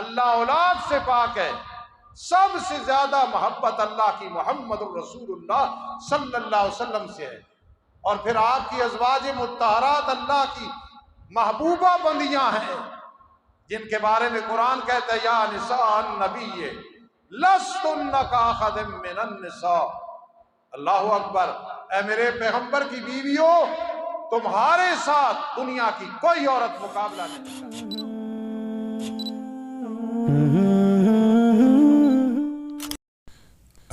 اللہ اولاد سے پاک ہے، سب سے زیادہ محبت اللہ کی محمد الرسول اللہ صلی اللہ علیہ وسلم سے ہے، اور پھر آپ کی ازواج مطہرات اللہ کی محبوبہ بندیاں ہیں، جن کے بارے میں قرآن کہتا ہے یا نساء النبی لستن کاحد من النساء۔ اللہ اکبر، اے میرے پیغمبر کی بیویوں، تمہارے ساتھ دنیا کی کوئی عورت مقابلہ نہیں کرتی۔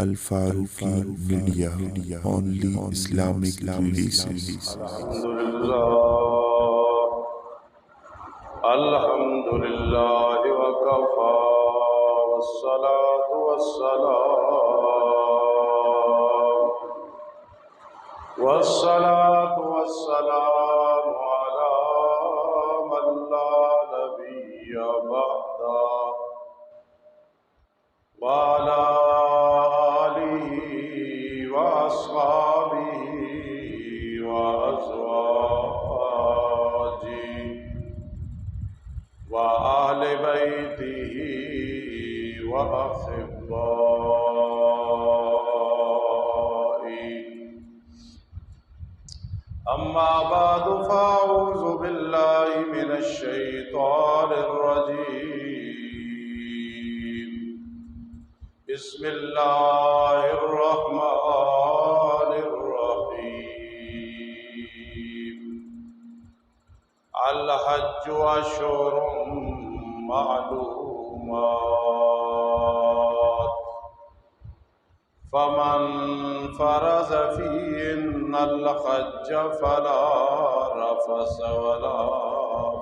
Al-Faruqi media, only Islamic relations. الحمد للہ وکفا والصلاة والسلام على من لا نبی بعدہ وعلى آلہ وأصحابہ وأزواجہ وآل بیتہ وأحبائہ۔ اما بعد فاعوذ باللہ من الشیطان الرجیم، بسم اللہ الرحمن الرحیم۔ الحج اشہر معلومات، فمن فرض فیہن الحج فلا رفث ولا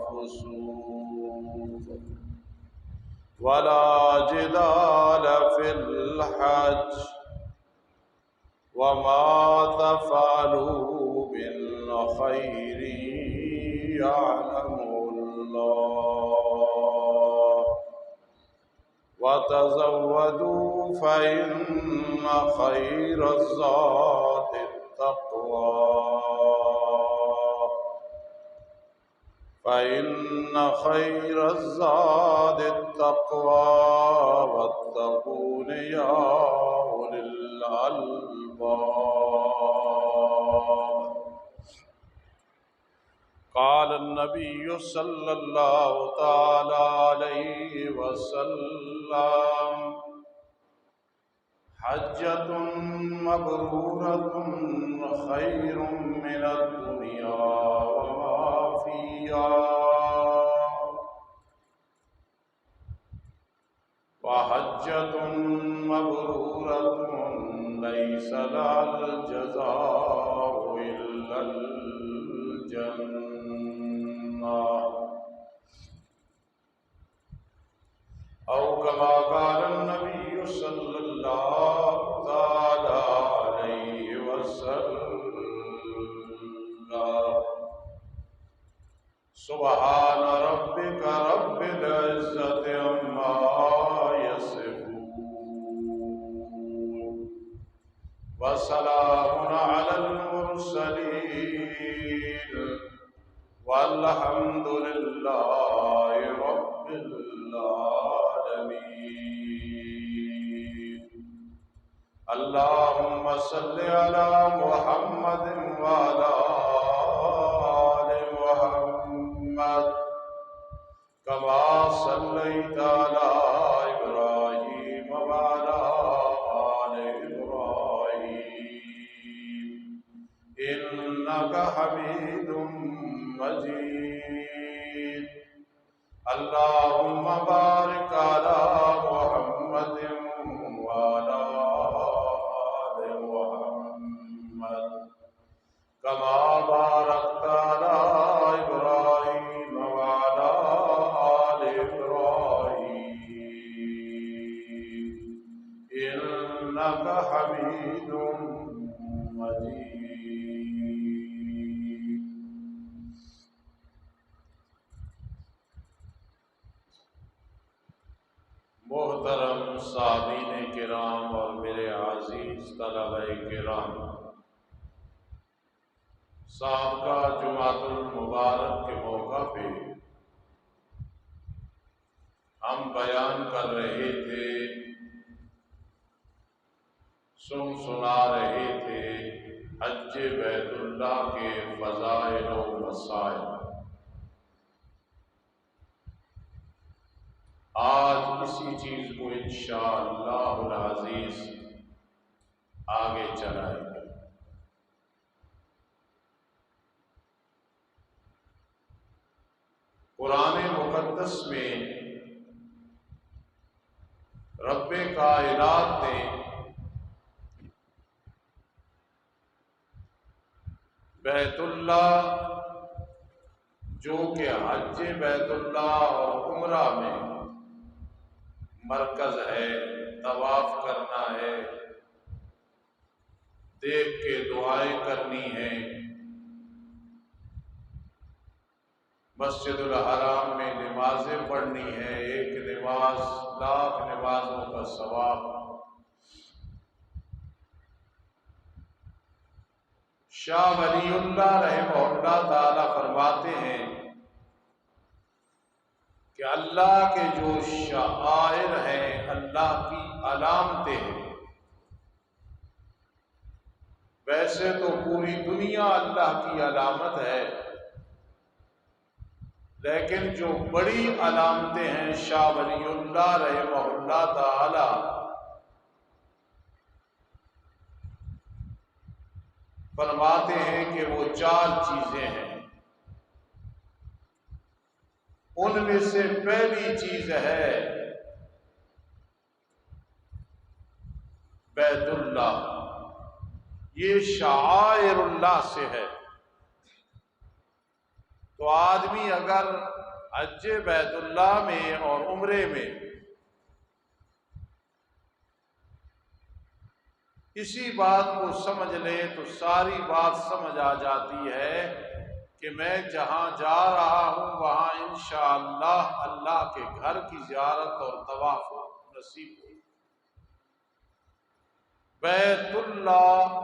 فسوق ولا جدال فی الحج، وما تفعلوا من خیر يعلمه الله، وتزودوا فإن خير الزاد التقوى، واتقون يا أولي الألباب۔ قال النبي صلى الله تعالى عليه وسلم: حجة مبرورة خير من الدنيا وما فيها، وحجة مبرورة ليس لها الجزاء إلا الجنة، أو كما قال النبي صلى الله تعالى عليه وسلم: سبحان ربك رب العزة عما يصفون، وسلام على المرسلين، والحمد لله رب العالمين۔ اللهم صل على محمد وعلى آل محمد، كما صليت على إبراهيم وعلى آل إبراهيم إنك حميد مجيد۔ اللهم بارك على محمد وعلى آل محمد، كما باركت على إبراهيم وعلى آل إبراهيم إنك حميد مجيد۔ محترم سامعین کرام اور میرے عزیز طلبہ کرام، سابقہ جمعۃ المبارک کے موقع پہ ہم بیان کر رہے تھے، سنا رہے تھے حج بیت اللہ کے فضائل و مسائل۔ آج اسی چیز کو انشاءاللہ العزیز آگے چلائیں گے۔ قرآن مقدس میں رب کائنات نے بیت اللہ جو کہ حج بیت اللہ اور عمرہ میں مرکز ہے، طواف کرنا ہے، دیکھ کے دعائیں کرنی ہیں، مسجد الحرام میں نمازیں پڑھنی ہیں، ایک نماز لاکھ نمازوں کا ثواب۔ شاہ ولی اللہ رحمہ اللہ تعالی فرماتے ہیں کہ اللہ کے جو شعائر ہیں، اللہ کی علامتیں ہیں، ویسے تو پوری دنیا اللہ کی علامت ہے، لیکن جو بڑی علامتیں ہیں شاہ ولی اللہ رحمہ اللہ تعالی فرماتے ہیں کہ وہ 4 چیزیں ہیں۔ ان میں سے پہلی چیز ہے بیت اللہ، یہ شعائر اللہ سے ہے۔ تو آدمی اگر حج بیت اللہ میں اور عمرے میں اسی بات کو سمجھ لے تو ساری بات سمجھ آ جاتی ہے کہ میں جہاں جا رہا ہوں وہاں انشاءاللہ اللہ کے گھر کی زیارت اور طواف نصیب ہو۔ بیت اللہ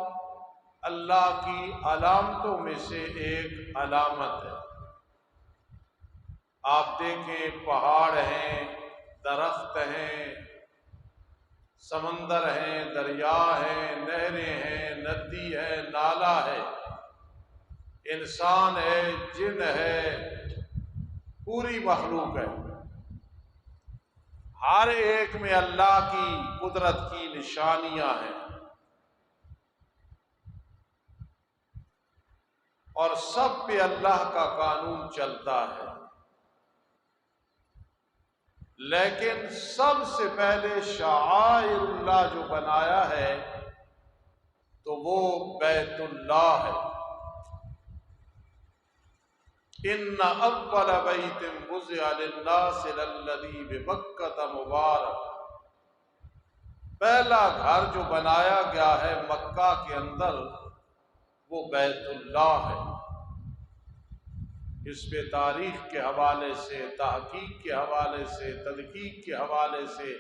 اللہ کی علامتوں میں سے ایک علامت ہے۔ آپ دیکھیں، پہاڑ ہیں، درخت ہیں، سمندر ہیں، دریا ہیں، نہریں ہیں، ندی ہے، نالا ہے، انسان ہے، جن ہے، پوری مخلوق ہے۔ ہر ایک میں اللہ کی قدرت کی نشانیاں ہیں، اور سب پہ اللہ کا قانون چلتا ہے۔ لیکن سب سے پہلے شعائر اللہ جو بنایا ہے تو وہ بیت اللہ ہے۔ ان اول بیت وضع للناس للذی ببکۃ مبارک، پہلا گھر جو بنایا گیا ہے مکہ کے اندر وہ بیت اللہ ہے۔ اس پہ تاریخ کے حوالے سے، تحقیق کے حوالے سے، تدقیق کے حوالے سے،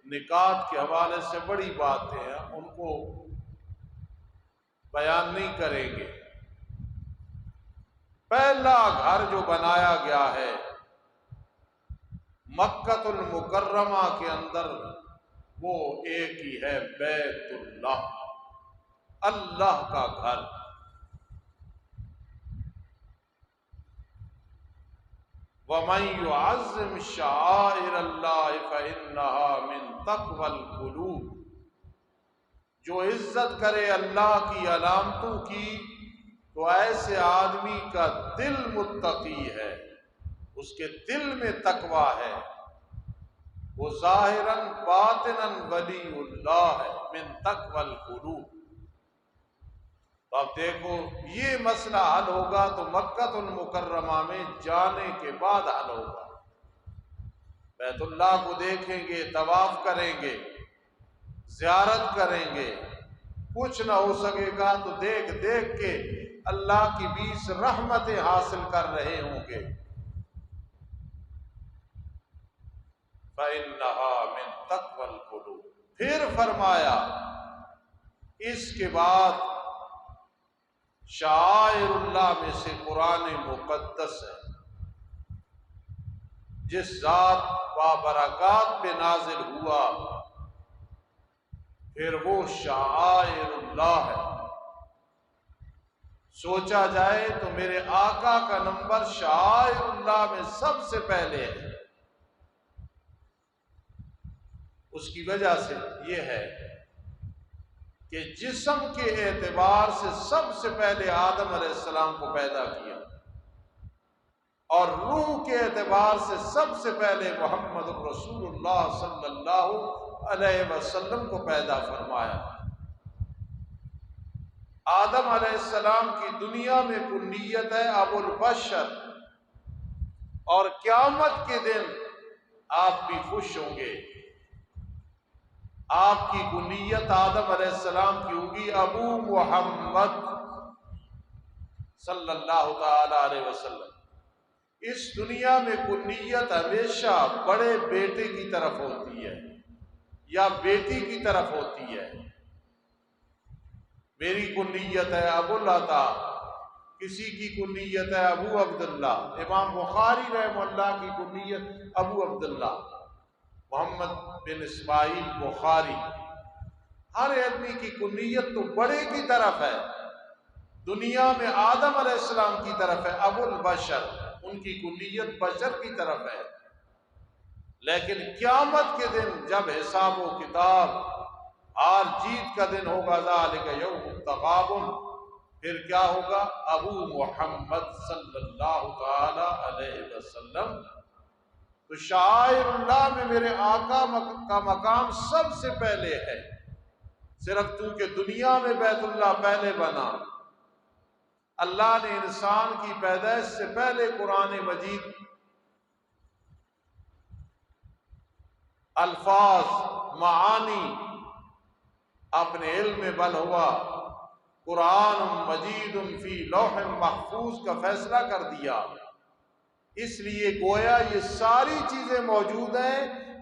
نکات کے حوالے سے بڑی باتیں ہیں، ان کو بیان نہیں کریں گے۔ پہلا گھر جو بنایا گیا ہے مکۃ المکرمہ کے اندر وہ ایک ہی ہے، بیت اللہ، اللہ کا گھر۔ وَمَن يُعَظِّمْ شَعَائِرَ اللَّهِ فَإِنَّهَا مِن تَقْوَى الْقُلُوبِ، جو عزت کرے اللہ کی علامتوں کی تو ایسے آدمی کا دل متقی ہے، اس کے دل میں تقوی ہے، وہ ظاہراً باطناً ولی اللہ ہے، من تقوی القلوب۔ تو اب دیکھو یہ مسئلہ حل ہوگا تو مکۃ المکرمہ میں جانے کے بعد حل ہوگا۔ بیت اللہ کو دیکھیں گے، طواف کریں گے، زیارت کریں گے، کچھ نہ ہو سکے گا تو دیکھ دیکھ کے اللہ کی 20 رحمتیں حاصل کر رہے ہوں گے۔ فَإِنَّهَا مِن تَقْوَى الْقُلُوبِ، پھر فرمایا اس کے بعد شعائر اللہ میں سے قرآن مقدس ہے۔ جس ذات بابرکات پہ نازل ہوا، پھر وہ شعائر اللہ ہے۔ سوچا جائے تو میرے آقا کا نمبر شعائر اللہ میں سب سے پہلے ہے۔ اس کی وجہ سے یہ ہے کہ جسم کے اعتبار سے سب سے پہلے آدم علیہ السلام کو پیدا کیا، اور روح کے اعتبار سے سب سے پہلے محمد رسول اللہ صلی اللہ علیہ وسلم کو پیدا فرمایا۔ آدم علیہ السلام کی دنیا میں کنیت ہے ابو البشر، اور قیامت کے دن آپ بھی خوش ہوں گے، آپ کی کنیت آدم علیہ السلام کی ہوگی ابو محمد صلی اللہ تعالی علیہ وسلم۔ اس دنیا میں کنیت ہمیشہ بڑے بیٹے کی طرف ہوتی ہے یا بیٹی کی طرف ہوتی ہے۔ میری کنیت ہے ابو العطا، کسی کی کنیت ہے ابو عبداللہ۔ امام بخاری رحمہ اللہ کی کنیت ابو عبداللہ محمد بن اسماعیل بخاری۔ ہر آدمی کی کنیت تو بڑے کی طرف ہے۔ دنیا میں آدم علیہ السلام کی طرف ہے ابو البشر، ان کی کنیت بشر کی طرف ہے۔ لیکن قیامت کے دن جب حساب و کتاب ہار جیت کا دن ہوگا، ذالک یوم التغابن، پھر کیا ہوگا؟ ابو محمد صلی اللہ تعالی علیہ وسلم۔ تو شعائر اللہ میں میرے آقا کا مقام سب سے پہلے ہے، صرف تو کہ دنیا میں بیت اللہ پہلے بنا۔ اللہ نے انسان کی پیدائش سے پہلے قرآن مجید الفاظ معانی اپنے علم میں بل ہوا قرآن مجید فی لوح محفوظ کا فیصلہ کر دیا۔ اس لیے گویا یہ ساری چیزیں موجود ہیں۔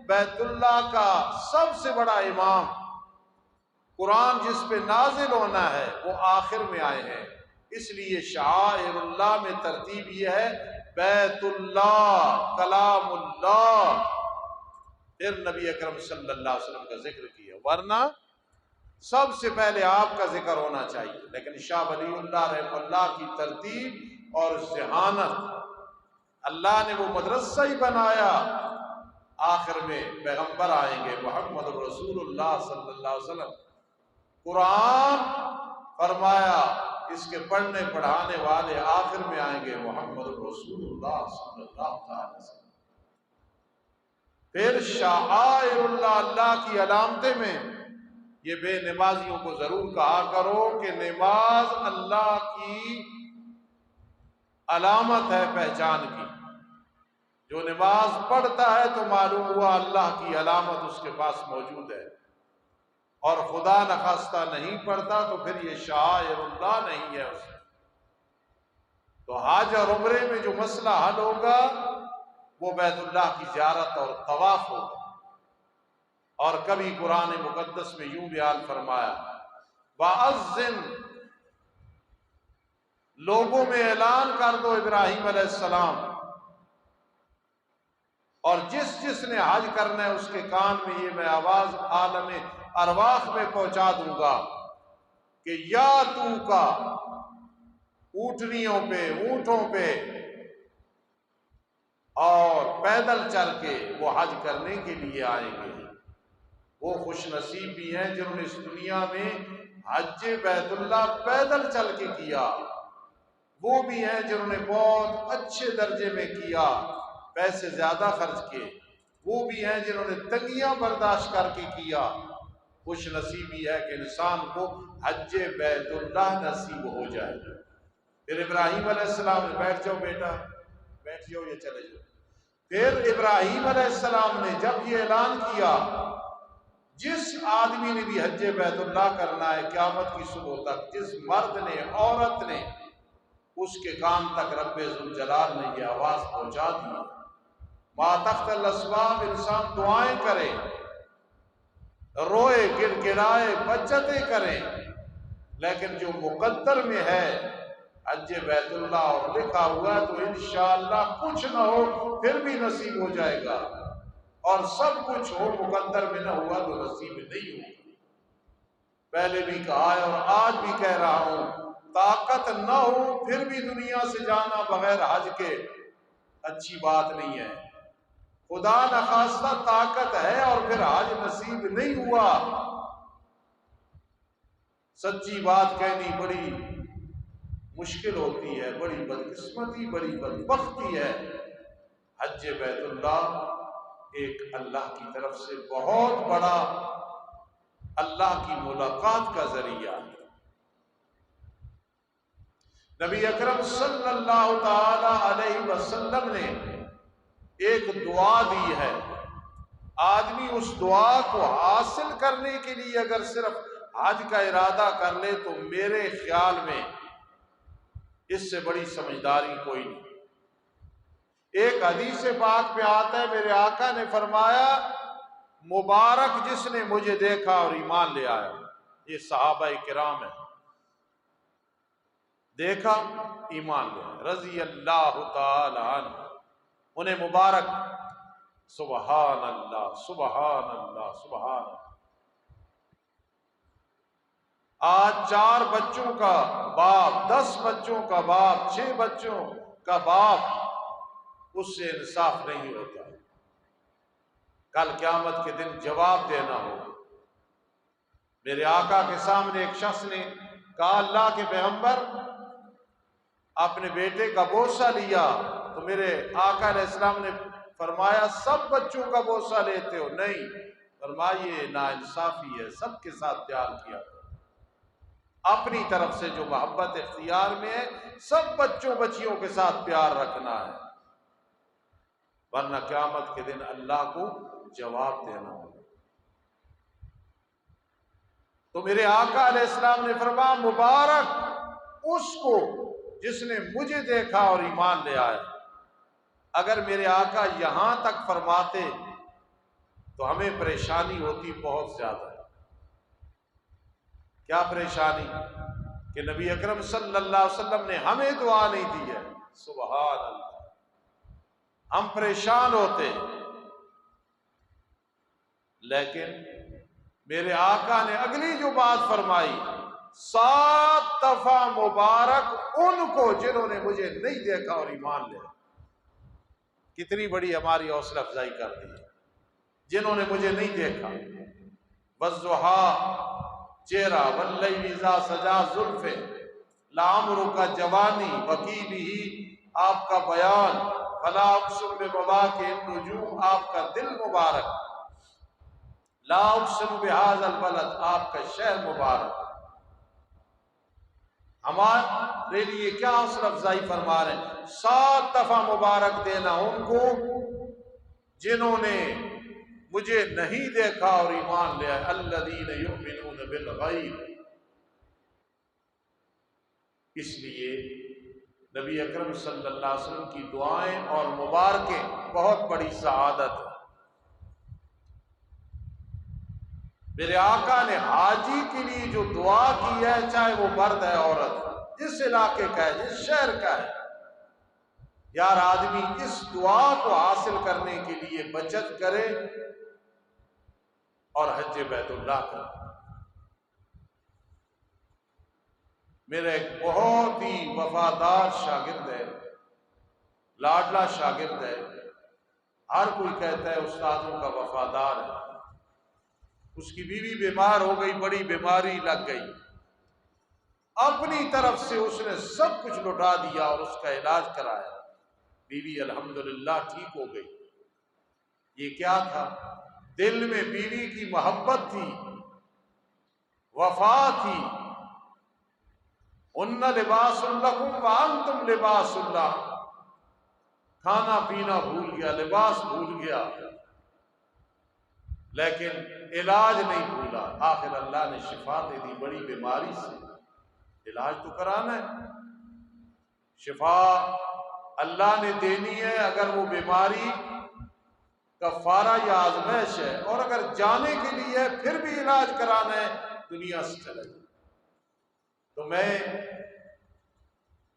بیت اللہ کا سب سے بڑا امام قرآن جس پہ نازل ہونا ہے وہ آخر میں آئے ہیں۔ اس لیے شعائر اللہ میں ترتیب یہ ہے بیت اللہ، کلام اللہ، پھر نبی اکرم صلی اللہ علیہ وسلم کا ذکر کیا، ورنہ سب سے پہلے آپ کا ذکر ہونا چاہیے۔ لیکن شاہ ولی اللہ رحمہ اللہ کی ترتیب اور ذہانت، اللہ نے وہ مدرسہ ہی بنایا۔ آخر میں پیغمبر آئیں گے محمد رسول اللہ صلی اللہ علیہ وسلم، قرآن فرمایا اس کے پڑھنے پڑھانے والے آخر میں آئیں گے محمد رسول اللہ صلی اللہ علیہ وسلم۔ پھر شعائر اللہ، اللہ کی علامتیں میں یہ بے نمازیوں کو ضرور کہا کرو کہ نماز اللہ کی علامت ہے، پہچان کی۔ جو نماز پڑھتا ہے تو معلوم ہوا اللہ کی علامت اس کے پاس موجود ہے، اور خدا نخواستہ نہیں پڑھتا تو پھر یہ شعائر اللہ نہیں ہے اس میں۔ تو حج اور عمرے میں جو مسئلہ حل ہوگا وہ بیت اللہ کی زیارت اور طواف ہوگا۔ اور کبھی قرآن مقدس میں یوں بیان فرمایا وَأَذِّن، لوگوں میں اعلان کر دو ابراہیم علیہ السلام، اور جس جس نے حج کرنا ہے اس کے کان میں یہ میں آواز عالم ارواح میں پہنچا دوں گا کہ یا تو کا اونٹنیوں پہ، اونٹوں پہ اور پیدل چل کے وہ حج کرنے کے لیے آئیں گے۔ وہ خوش نصیب بھی ہیں جنہوں نے اس دنیا میں حج بیت اللہ پیدل چل کے کیا، وہ بھی ہیں جنہوں نے بہت اچھے درجے میں کیا، پیسے زیادہ خرچ کیے، وہ بھی ہیں جنہوں نے تنگیاں برداشت کر کے کیا۔ خوش نصیبی ہے کہ انسان کو حج بیت اللہ نصیب ہو جائے۔ پھر ابراہیم علیہ السلام نے بیٹھ جاؤ بیٹا، بیٹھ جاؤ یا چلے جاؤ۔ پھر ابراہیم علیہ السلام نے جب یہ اعلان کیا جس آدمی نے بھی حج بیت اللہ کرنا ہے قیامت کی صبح تک، جس مرد نے عورت نے، اس کے کان تک رب ذوالجلال نے یہ آواز پہنچا دی۔ ما تحت الاسباب، انسان دعائیں کرے، روئے، گر گرائے، بچتیں کریں، لیکن جو مقدر میں ہے حج بیت اللہ اور لکھا ہوا ہے تو انشاءاللہ کچھ نہ ہو پھر بھی نصیب ہو جائے گا، اور سب کچھ ہو مقدر میں نہ ہوا تو نصیب نہیں ہوگا۔ پہلے بھی کہا ہے اور آج بھی کہہ رہا ہوں، طاقت نہ ہو پھر بھی دنیا سے جانا بغیر حج کے اچھی بات نہیں ہے۔ خدا نخواستہ طاقت ہے اور پھر حج نصیب نہیں ہوا، سچی بات کہنی بڑی مشکل ہوتی ہے، بڑی بدقسمتی، بڑی بدبختی ہے۔ حج بیت اللہ ایک اللہ کی طرف سے بہت بڑا اللہ کی ملاقات کا ذریعہ ہے۔ نبی اکرم صلی اللہ تعالی علیہ وسلم نے ایک دعا دی ہے، آدمی اس دعا کو حاصل کرنے کے لیے اگر صرف حج کا ارادہ کر لے تو میرے خیال میں اس سے بڑی سمجھداری کوئی نہیں۔ ایک حدیث پاک پہ آتا ہے، میرے آقا نے فرمایا مبارک جس نے مجھے دیکھا اور ایمان لے آیا۔ یہ صحابہ کرام ہیں، دیکھا ایمان لے آیا، رضی اللہ تعالی عنہ، انہیں مبارک۔ سبحان اللہ سبحان اللہ سبحان اللہ۔ آج 4 بچوں کا باپ، 10 بچوں کا باپ، 6 بچوں کا باپ، اس سے انصاف نہیں ہوتا۔ کل قیامت کے دن جواب دینا ہو۔ میرے آقا کے سامنے ایک شخص نے کہا اللہ کے پیغمبر اپنے بیٹے کا بوسہ لیا، تو میرے آقا علیہ السلام نے فرمایا سب بچوں کا بوسہ لیتے ہو؟ نہیں، فرمایا یہ ناانصافی ہے، سب کے ساتھ پیار کیا، اپنی طرف سے جو محبت اختیار میں ہے سب بچوں بچیوں کے ساتھ پیار رکھنا ہے، ورنہ قیامت کے دن اللہ کو جواب دینا ہوگا۔ تو میرے آقا علیہ السلام نے فرمایا مبارک اس کو جس نے مجھے دیکھا اور ایمان لے آیا۔ اگر میرے آقا یہاں تک فرماتے تو ہمیں پریشانی ہوتی بہت زیادہ۔ کیا پریشانی؟ کہ نبی اکرم صلی اللہ علیہ وسلم نے ہمیں دعا نہیں دی ہے۔ سبحان اللہ، ہم پریشان ہوتے، لیکن میرے آقا نے اگلی جو بات فرمائی 7 دفعہ مبارک ان کو جنہوں نے مجھے نہیں دیکھا اور ایمان لیا۔ کتنی بڑی ہماری حوصلہ افزائی کر دی ہے، جنہوں نے مجھے نہیں دیکھا۔ والضحیٰ چہرہ، واللیل اذا سجا زلفے، لعمرک جوانی، وکیلہ آپ کا بیان، فلا اقسم بمواقع النجوم آپ کا دل مبارک، لا اقسم بہذا البلد آپ کا شہر مبارک۔ ہمارے لیے کیا حوصلہ افزائی فرما رہے ہیں؟ 7 دفعہ مبارک دینا ان کو جنہوں نے مجھے نہیں دیکھا اور ایمان لیا۔ الذین یؤمنون بالغیب۔ اس لیے نبی اکرم صلی اللہ علیہ وسلم کی دعائیں اور مبارکیں بہت بڑی سعادت ہے۔ میرے آقا نے حاجی کے لیے جو دعا کی ہے، چاہے وہ مرد ہے عورت، جس علاقے کا ہے، جس شہر کا ہے، یار آدمی اس دعا کو حاصل کرنے کے لیے بچت کرے اور حج بیت اللہ کرے۔ میرا ایک بہت ہی وفادار شاگرد ہے، لاڈلا شاگرد ہے، ہر کوئی کہتا ہے استادوں کا وفادار ہے۔ اس کی بیوی بیمار ہو گئی، بڑی بیماری لگ گئی، اپنی طرف سے اس نے سب کچھ لٹا دیا اور اس کا علاج کرایا، بیوی الحمدللہ ٹھیک ہو گئی۔ یہ کیا تھا؟ دل میں بیوی کی محبت تھی، وفا تھی۔ ان لباس لکم وانتم لباس لہم، کھانا پینا بھول گیا، لباس بھول گیا، لیکن علاج نہیں بھولا۔ آخر اللہ نے شفا دے دی، بڑی بیماری سے علاج تو کرانا ہے، شفا اللہ نے دینی ہے۔ اگر وہ بیماری کفارہ یا آزمائش ہے اور اگر جانے کے لیے ہے پھر بھی علاج کرانا ہے، دنیا سے چلے۔ تو میں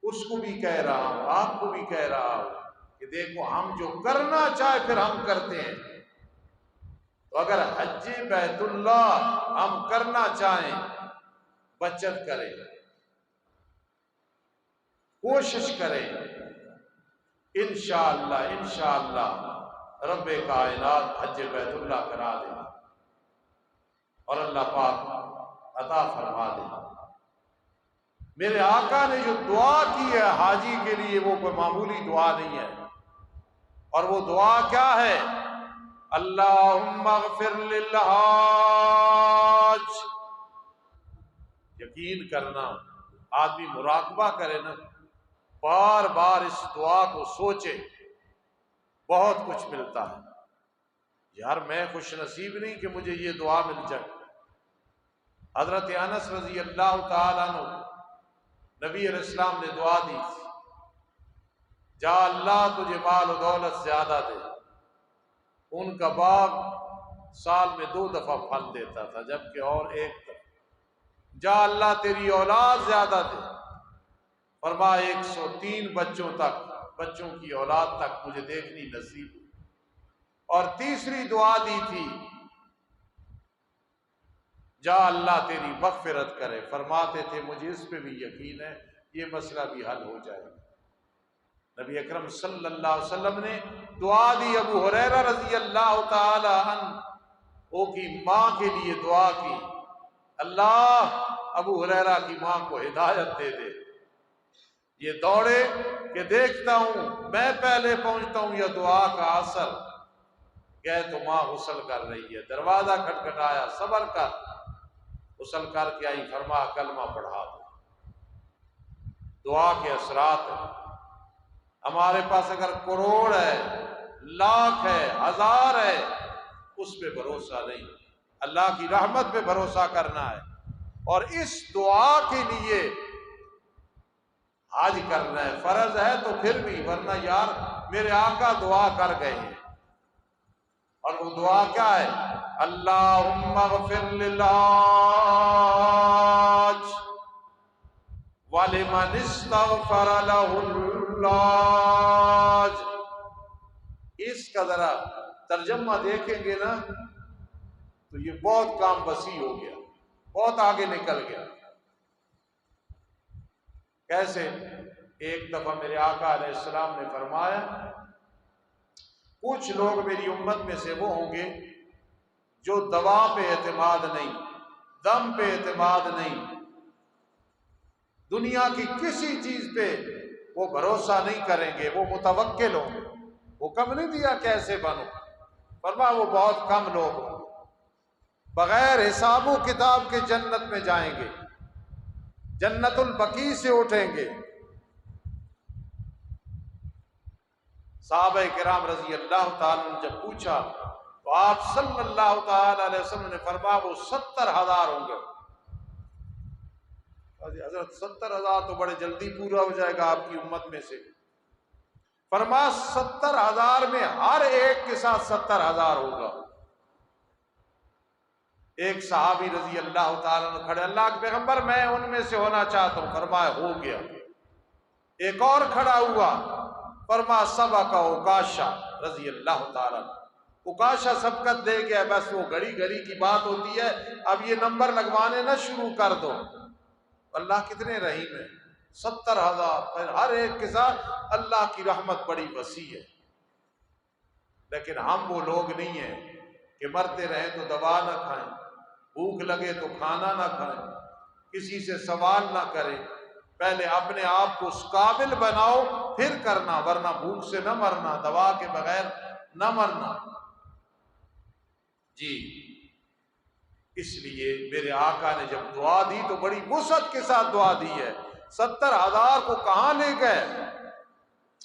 اس کو بھی کہہ رہا ہوں، آپ کو بھی کہہ رہا ہوں کہ دیکھو ہم جو کرنا چاہے پھر ہم کرتے ہیں۔ تو اگر حج بیت اللہ ہم کرنا چاہیں، بچت کریں، کوشش کریں، انشاءاللہ رب کائنات حج بیت اللہ کرا دے اور اللہ پاک عطا فرما دے۔ میرے آقا نے جو دعا کی ہے حاجی کے لیے وہ کوئی معمولی دعا نہیں ہے، اور وہ دعا کیا ہے؟ اللہم اغفر للحاج۔ یقین کرنا، آدمی مراقبہ کرے نا، بار بار اس دعا کو سوچے، بہت کچھ ملتا ہے۔ یار میں خوش نصیب نہیں کہ مجھے یہ دعا مل جائے۔ حضرت انس رضی اللہ تعالیٰ عنہ، نبی علیہ السلام نے دعا دی، جا اللہ تجھے مال و دولت زیادہ دے۔ ان کا باغ سال میں 2 دفعہ پھل دیتا تھا، جبکہ اور 1 دفعہ۔ جا اللہ تیری اولاد زیادہ دے، فرمایا 103 بچوں کی اولاد تک مجھے دیکھنی نصیب۔ اور تیسری دعا دی تھی، جا اللہ تیری مغفرت کرے، فرماتے تھے مجھے اس پہ بھی یقین ہے یہ مسئلہ بھی حل ہو جائے گا۔ نبی اکرم صلی اللہ علیہ وسلم نے دعا دی، ابو ہریرہ رضی اللہ تعالی عنہ کی ماں کے لیے دعا کی، اللہ ابو ہریرہ کی ماں کو ہدایت دے دے۔ یہ دوڑے کہ دیکھتا ہوں میں پہلے پہنچتا ہوں یا دعا کا اثر۔ گئے تو ماں غسل کر رہی ہے، دروازہ کھٹکھٹایا، صبر کر، غسل کر کے آئی، فرما کلمہ پڑھا دو۔ دعا کے اثرات ہیں۔ ہمارے پاس اگر کروڑ ہے، لاکھ ہے، ہزار ہے، اس پہ بھروسہ نہیں، اللہ کی رحمت پہ بھروسہ کرنا ہے۔ اور اس دعا کے لیے حج کرنا ہے، فرض ہے تو پھر بھی، ورنہ یار میرے آقا دعا کر گئے ہیں، اور وہ دعا کیا ہے؟ اللہم اغفر للحاج ولمن استغفر له اللاج۔ اس کا ذرا ترجمہ دیکھیں گے نا تو یہ بہت کام وسیع ہو گیا، بہت آگے نکل گیا۔ کیسے؟ ایک دفعہ میرے آقا علیہ السلام نے فرمایا کچھ لوگ میری امت میں سے وہ ہوں گے جو دوا پہ اعتماد نہیں، دم پہ اعتماد نہیں، دنیا کی کسی چیز پہ وہ بھروسہ نہیں کریں گے، وہ متوکل ہوں گے۔ حکم نہیں دیا کیسے بنو، فرمایا وہ بہت کم لوگ ہوں گے، بغیر حساب و کتاب کے جنت میں جائیں گے، جنت البقیع سے اٹھیں گے۔ صحابہ کرام رضی اللہ تعالیٰ نے جب پوچھا تو آپ صلی اللہ تعالی علیہ وسلم نے فرمایا وہ 70,000 ہوں گے۔ حضرت 70,000 تو بڑے جلدی پورا ہو جائے گا آپ کی امت میں سے۔ فرمایا 70,000 میں ہر ایک کے ساتھ 70,000 ہوگا۔ ایک صحابی رضی اللہ تعالیٰ عنہ کھڑے، اللہ کے پیغمبر میں ان میں سے ہونا چاہتا ہوں، فرمایا ہو گیا۔ ایک اور کھڑا ہوا، فرمایا سبقہ عکاشہ رضی اللہ تعالیٰ عنہ، عکاشہ سبقت دے گیا۔ بس وہ گھڑی گھڑی کی بات ہوتی ہے، اب یہ نمبر لگوانے نہ شروع کر دو۔ اللہ کتنے رحیم ہے، 70,000 ہر ایک کے ساتھ، اللہ کی رحمت بڑی وسیع ہے۔ لیکن ہم وہ لوگ نہیں ہیں کہ مرتے رہیں تو دوا نہ کھائیں، بھوک لگے تو کھانا نہ کھائیں، کسی سے سوال نہ کریں، پہلے اپنے آپ کو اس قابل بناؤ پھر کرنا، ورنہ بھوک سے نہ مرنا، دوا کے بغیر نہ مرنا۔ جی اس لیے میرے آقا نے جب دعا دی تو بڑی وسعت کے ساتھ دعا دی ہے۔ 70,000 کو کہاں لے گئے؟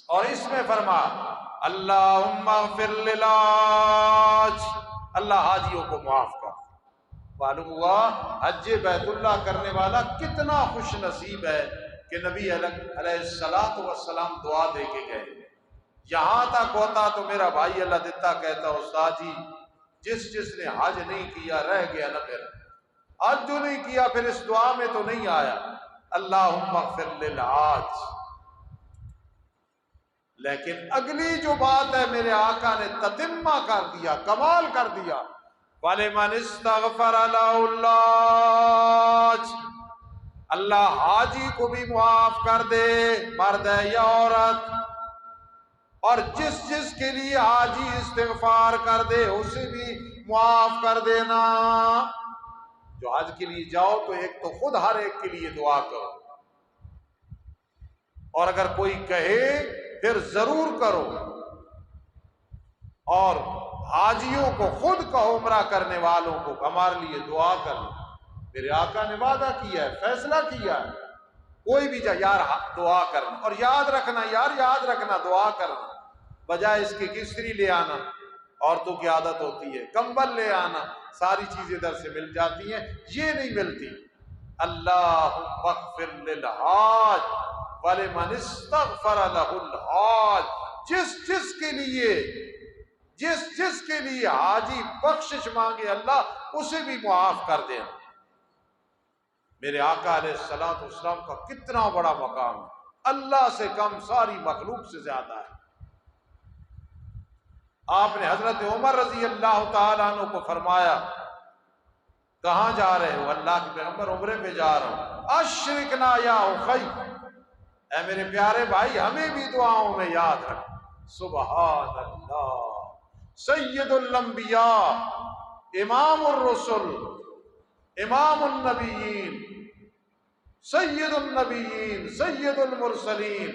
اور اس میں فرما اللہم اغفر للحاج، اللہ حاجیوں کو معاف کر۔ معلوم ہوا حج بیت اللہ کرنے والا کتنا خوش نصیب ہے کہ نبی علیہ السلام دعا دے کے گئے۔ یہاں تک ہوتا تو میرا بھائی اللہ دیتا کہتا استاد جی جس نے حج نہیں کیا رہ گیا نا، پھر حج جو نہیں کیا پھر اس دعا میں تو نہیں آیا۔ اللہم اغفر للحاج، لیکن اگلی جو بات ہے میرے آقا نے تتمہ کر دیا، کمال کر دیا، وَلِمَنِ اسْتَغْفَرَ لَهُ اللَّهُ، اللہ حاجی کو بھی معاف کر دے، مرد ہے یا عورت، اور جس جس کے لیے حاجی استغفار کر دے اسے بھی معاف کر دینا۔ جو حج کے لیے جاؤ تو ایک تو خود ہر ایک کے لیے دعا کرو، اور اگر کوئی کہے پھر ضرور کرو، اور حاجیوں کو خود کہو، عمرہ کرنے والوں کو ہمارے لیے دعا کرو۔ میرے آقا نے وعدہ کیا ہے، فیصلہ کیا ہے، کوئی بھی جائے یار دعا کرنا، اور یاد رکھنا یار، یاد رکھنا دعا کرنا، بجائے اس کے کستری لے آنا، عورتوں کی عادت ہوتی ہے کمبل لے آنا، ساری چیزیں ادھر سے مل جاتی ہیں، یہ نہیں ملتی۔ اللہم اغفر للحاج ولمن استغفر لہ الحاج، جس جس کے لیے حاجی بخشش مانگے اللہ اسے بھی معاف کر دینا۔ میرے آقا علیہ الصلوۃ والسلام کا کتنا بڑا مقام ہے، اللہ سے کم ساری مخلوق سے زیادہ ہے۔ آپ نے حضرت عمر رضی اللہ تعالیٰ عنہ کو فرمایا، کہاں جا رہے ہو؟ اللہ کے پیغمبر عمرے پہ جا رہا ہوں۔ اشرکنا یا اخی، اے میرے پیارے بھائی ہمیں بھی دعاؤں میں یاد رکھ۔ سبحان اللہ، سید الانبیاء، امام الرسل، امام النبیین، سید النبیین، سید المرسلین،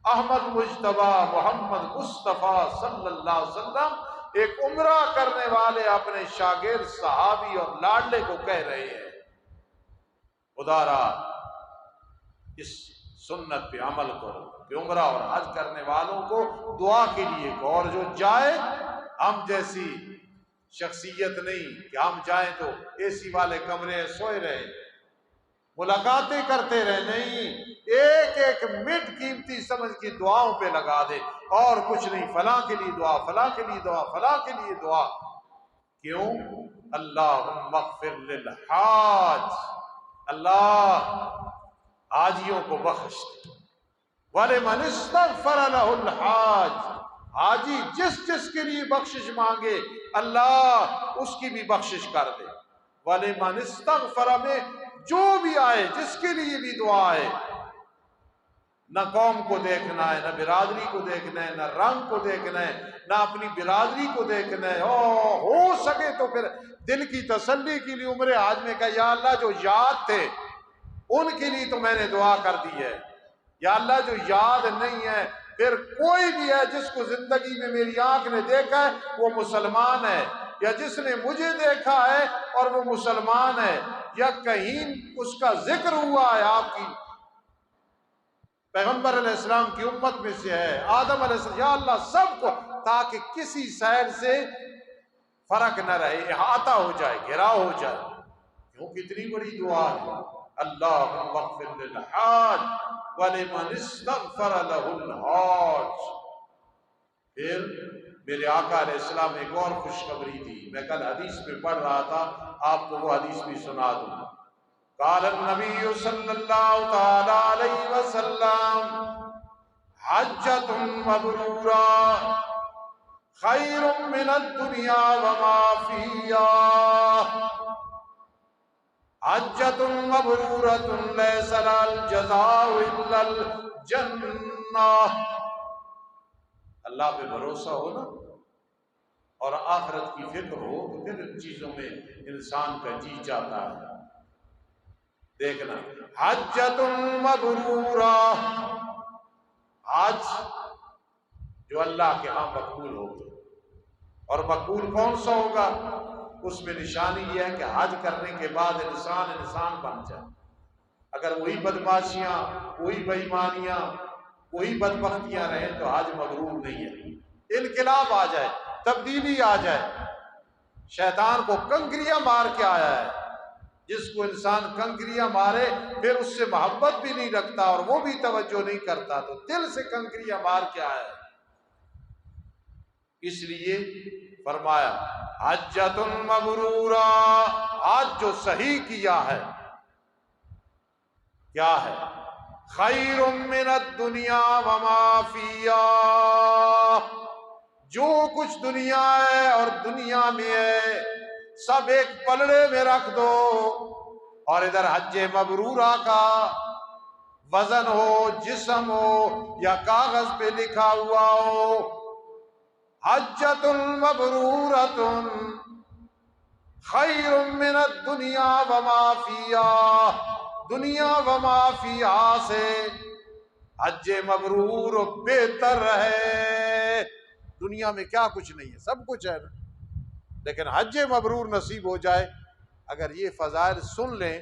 احمد مجتبی محمد مصطفیٰ صلی اللہ علیہ وسلم ایک عمرہ کرنے والے اپنے شاگرد صحابی اور لاڈلے کو کہہ رہے ہیں، خدا را اس سنت پہ عمل کرو کہ عمرہ اور حج کرنے والوں کو دعا کے لیے کہو، اور جو جائے، ہم جیسی شخصیت نہیں کہ ہم جائیں تو اے سی والے کمرے سوئے رہے، ملاقاتیں کرتے رہے، نہیں، ایک ایک منٹ قیمتی سمجھ کی دعاؤں پہ لگا دے، اور کچھ نہیں، فلاں کے لیے دعا، فلاں کے لیے دعا، فلاں کے لیے دعا۔ کیوں؟ اللہم اغفر للحاج، اللہ حاجیوں کو بخش دے۔ وَلِمَنِ اسْتَغْفَرَ لَهُ الْحَاجِ، حاجی جس جس کے لیے بخشش مانگے اللہ اس کی بھی بخشش کر دے۔ وَلِمَنِ اسْتَغْفَرَ میں جو بھی آئے، جس کے لیے بھی دعا ہے، نہ قوم کو دیکھنا ہے، نہ برادری کو دیکھنا ہے، نہ رنگ کو دیکھنا ہے، نہ اپنی برادری کو دیکھنا ہے، اور ہو سکے تو پھر دل کی تسلی کے لیے عمرے حج میں کہا یا اللہ جو یاد تھے ان کے لیے تو میں نے دعا کر دی ہے، یا اللہ جو یاد نہیں ہے، پھر کوئی بھی ہے جس کو زندگی میں میری آنکھ نے دیکھا ہے وہ مسلمان ہے، یا جس نے مجھے دیکھا ہے اور وہ مسلمان ہے، یا کہیں اس کا ذکر ہوا ہے آپ کی پیغمبر علیہ السلام کی امت میں سے ہے، آدم علیہ السلام، یا اللہ سب کو، تاکہ کسی سائر سے فرق نہ رہے، احاطہ ہو جائے، گھیراؤ ہو جائے۔ کیوں کتنی بڑی دعا ہے، اللہم اغفر للحاج ولمن استغفر لہ الحاج۔ پھر میرے آقا علیہ السلام ایک اور خوشخبری دی، میں کل حدیث میں پڑھ رہا تھا، آپ کو وہ حدیث بھی سنا دوں۔ قال النبی صلی اللہ تعالی علیہ وسلم حجۃ مبرورہ خیر من الدنیا وما فیہا، حجۃ مبرورۃ لیس لہا الجزاء الا الجنہ۔ اللہ پہ بھروسہ ہو نا، اور آخرت کی فکر ہو تو پھر ان چیزوں میں انسان کا جی چاہتا ہے۔ دیکھنا، حجۃ مبرورہ، حج جو اللہ کے ہاں مقبول ہوگا، اور مقبول کون سا ہوگا؟ اس میں نشانی یہ ہے کہ حج کرنے کے بعد انسان بن جائے۔ اگر وہی بدماشیاں، وہی بے ایمانیاں، وہی بدبختیاں رہیں تو حج مبرور نہیں ہے۔ انقلاب آ جائے، تبدیلی آ جائے۔ شیطان کو کنکریاں مار کے آیا ہے، جس کو انسان کنکریاں مارے پھر اس سے محبت بھی نہیں رکھتا اور وہ بھی توجہ نہیں کرتا، تو دل سے کنکریاں مار کے آیا ہے۔ اس لیے فرمایا حجۃ مبرورہ، حج جو صحیح کیا ہے، کیا ہے؟ خیر من الدنیا وما فیہا، جو کچھ دنیا ہے اور دنیا میں ہے سب ایک پلڑے میں رکھ دو، اور ادھر حج مبرورہ کا وزن ہو، جسم ہو یا کاغذ پہ لکھا ہوا ہو، حجۃ مبرورۃ خیر من الدنیا وما فیہا، دنیا وما فیہا سے حج مبرور بہتر ہے۔ دنیا میں کیا کچھ نہیں ہے، سب کچھ ہے نا، لیکن حج مبرور نصیب ہو جائے، اگر یہ فضائل سن لیں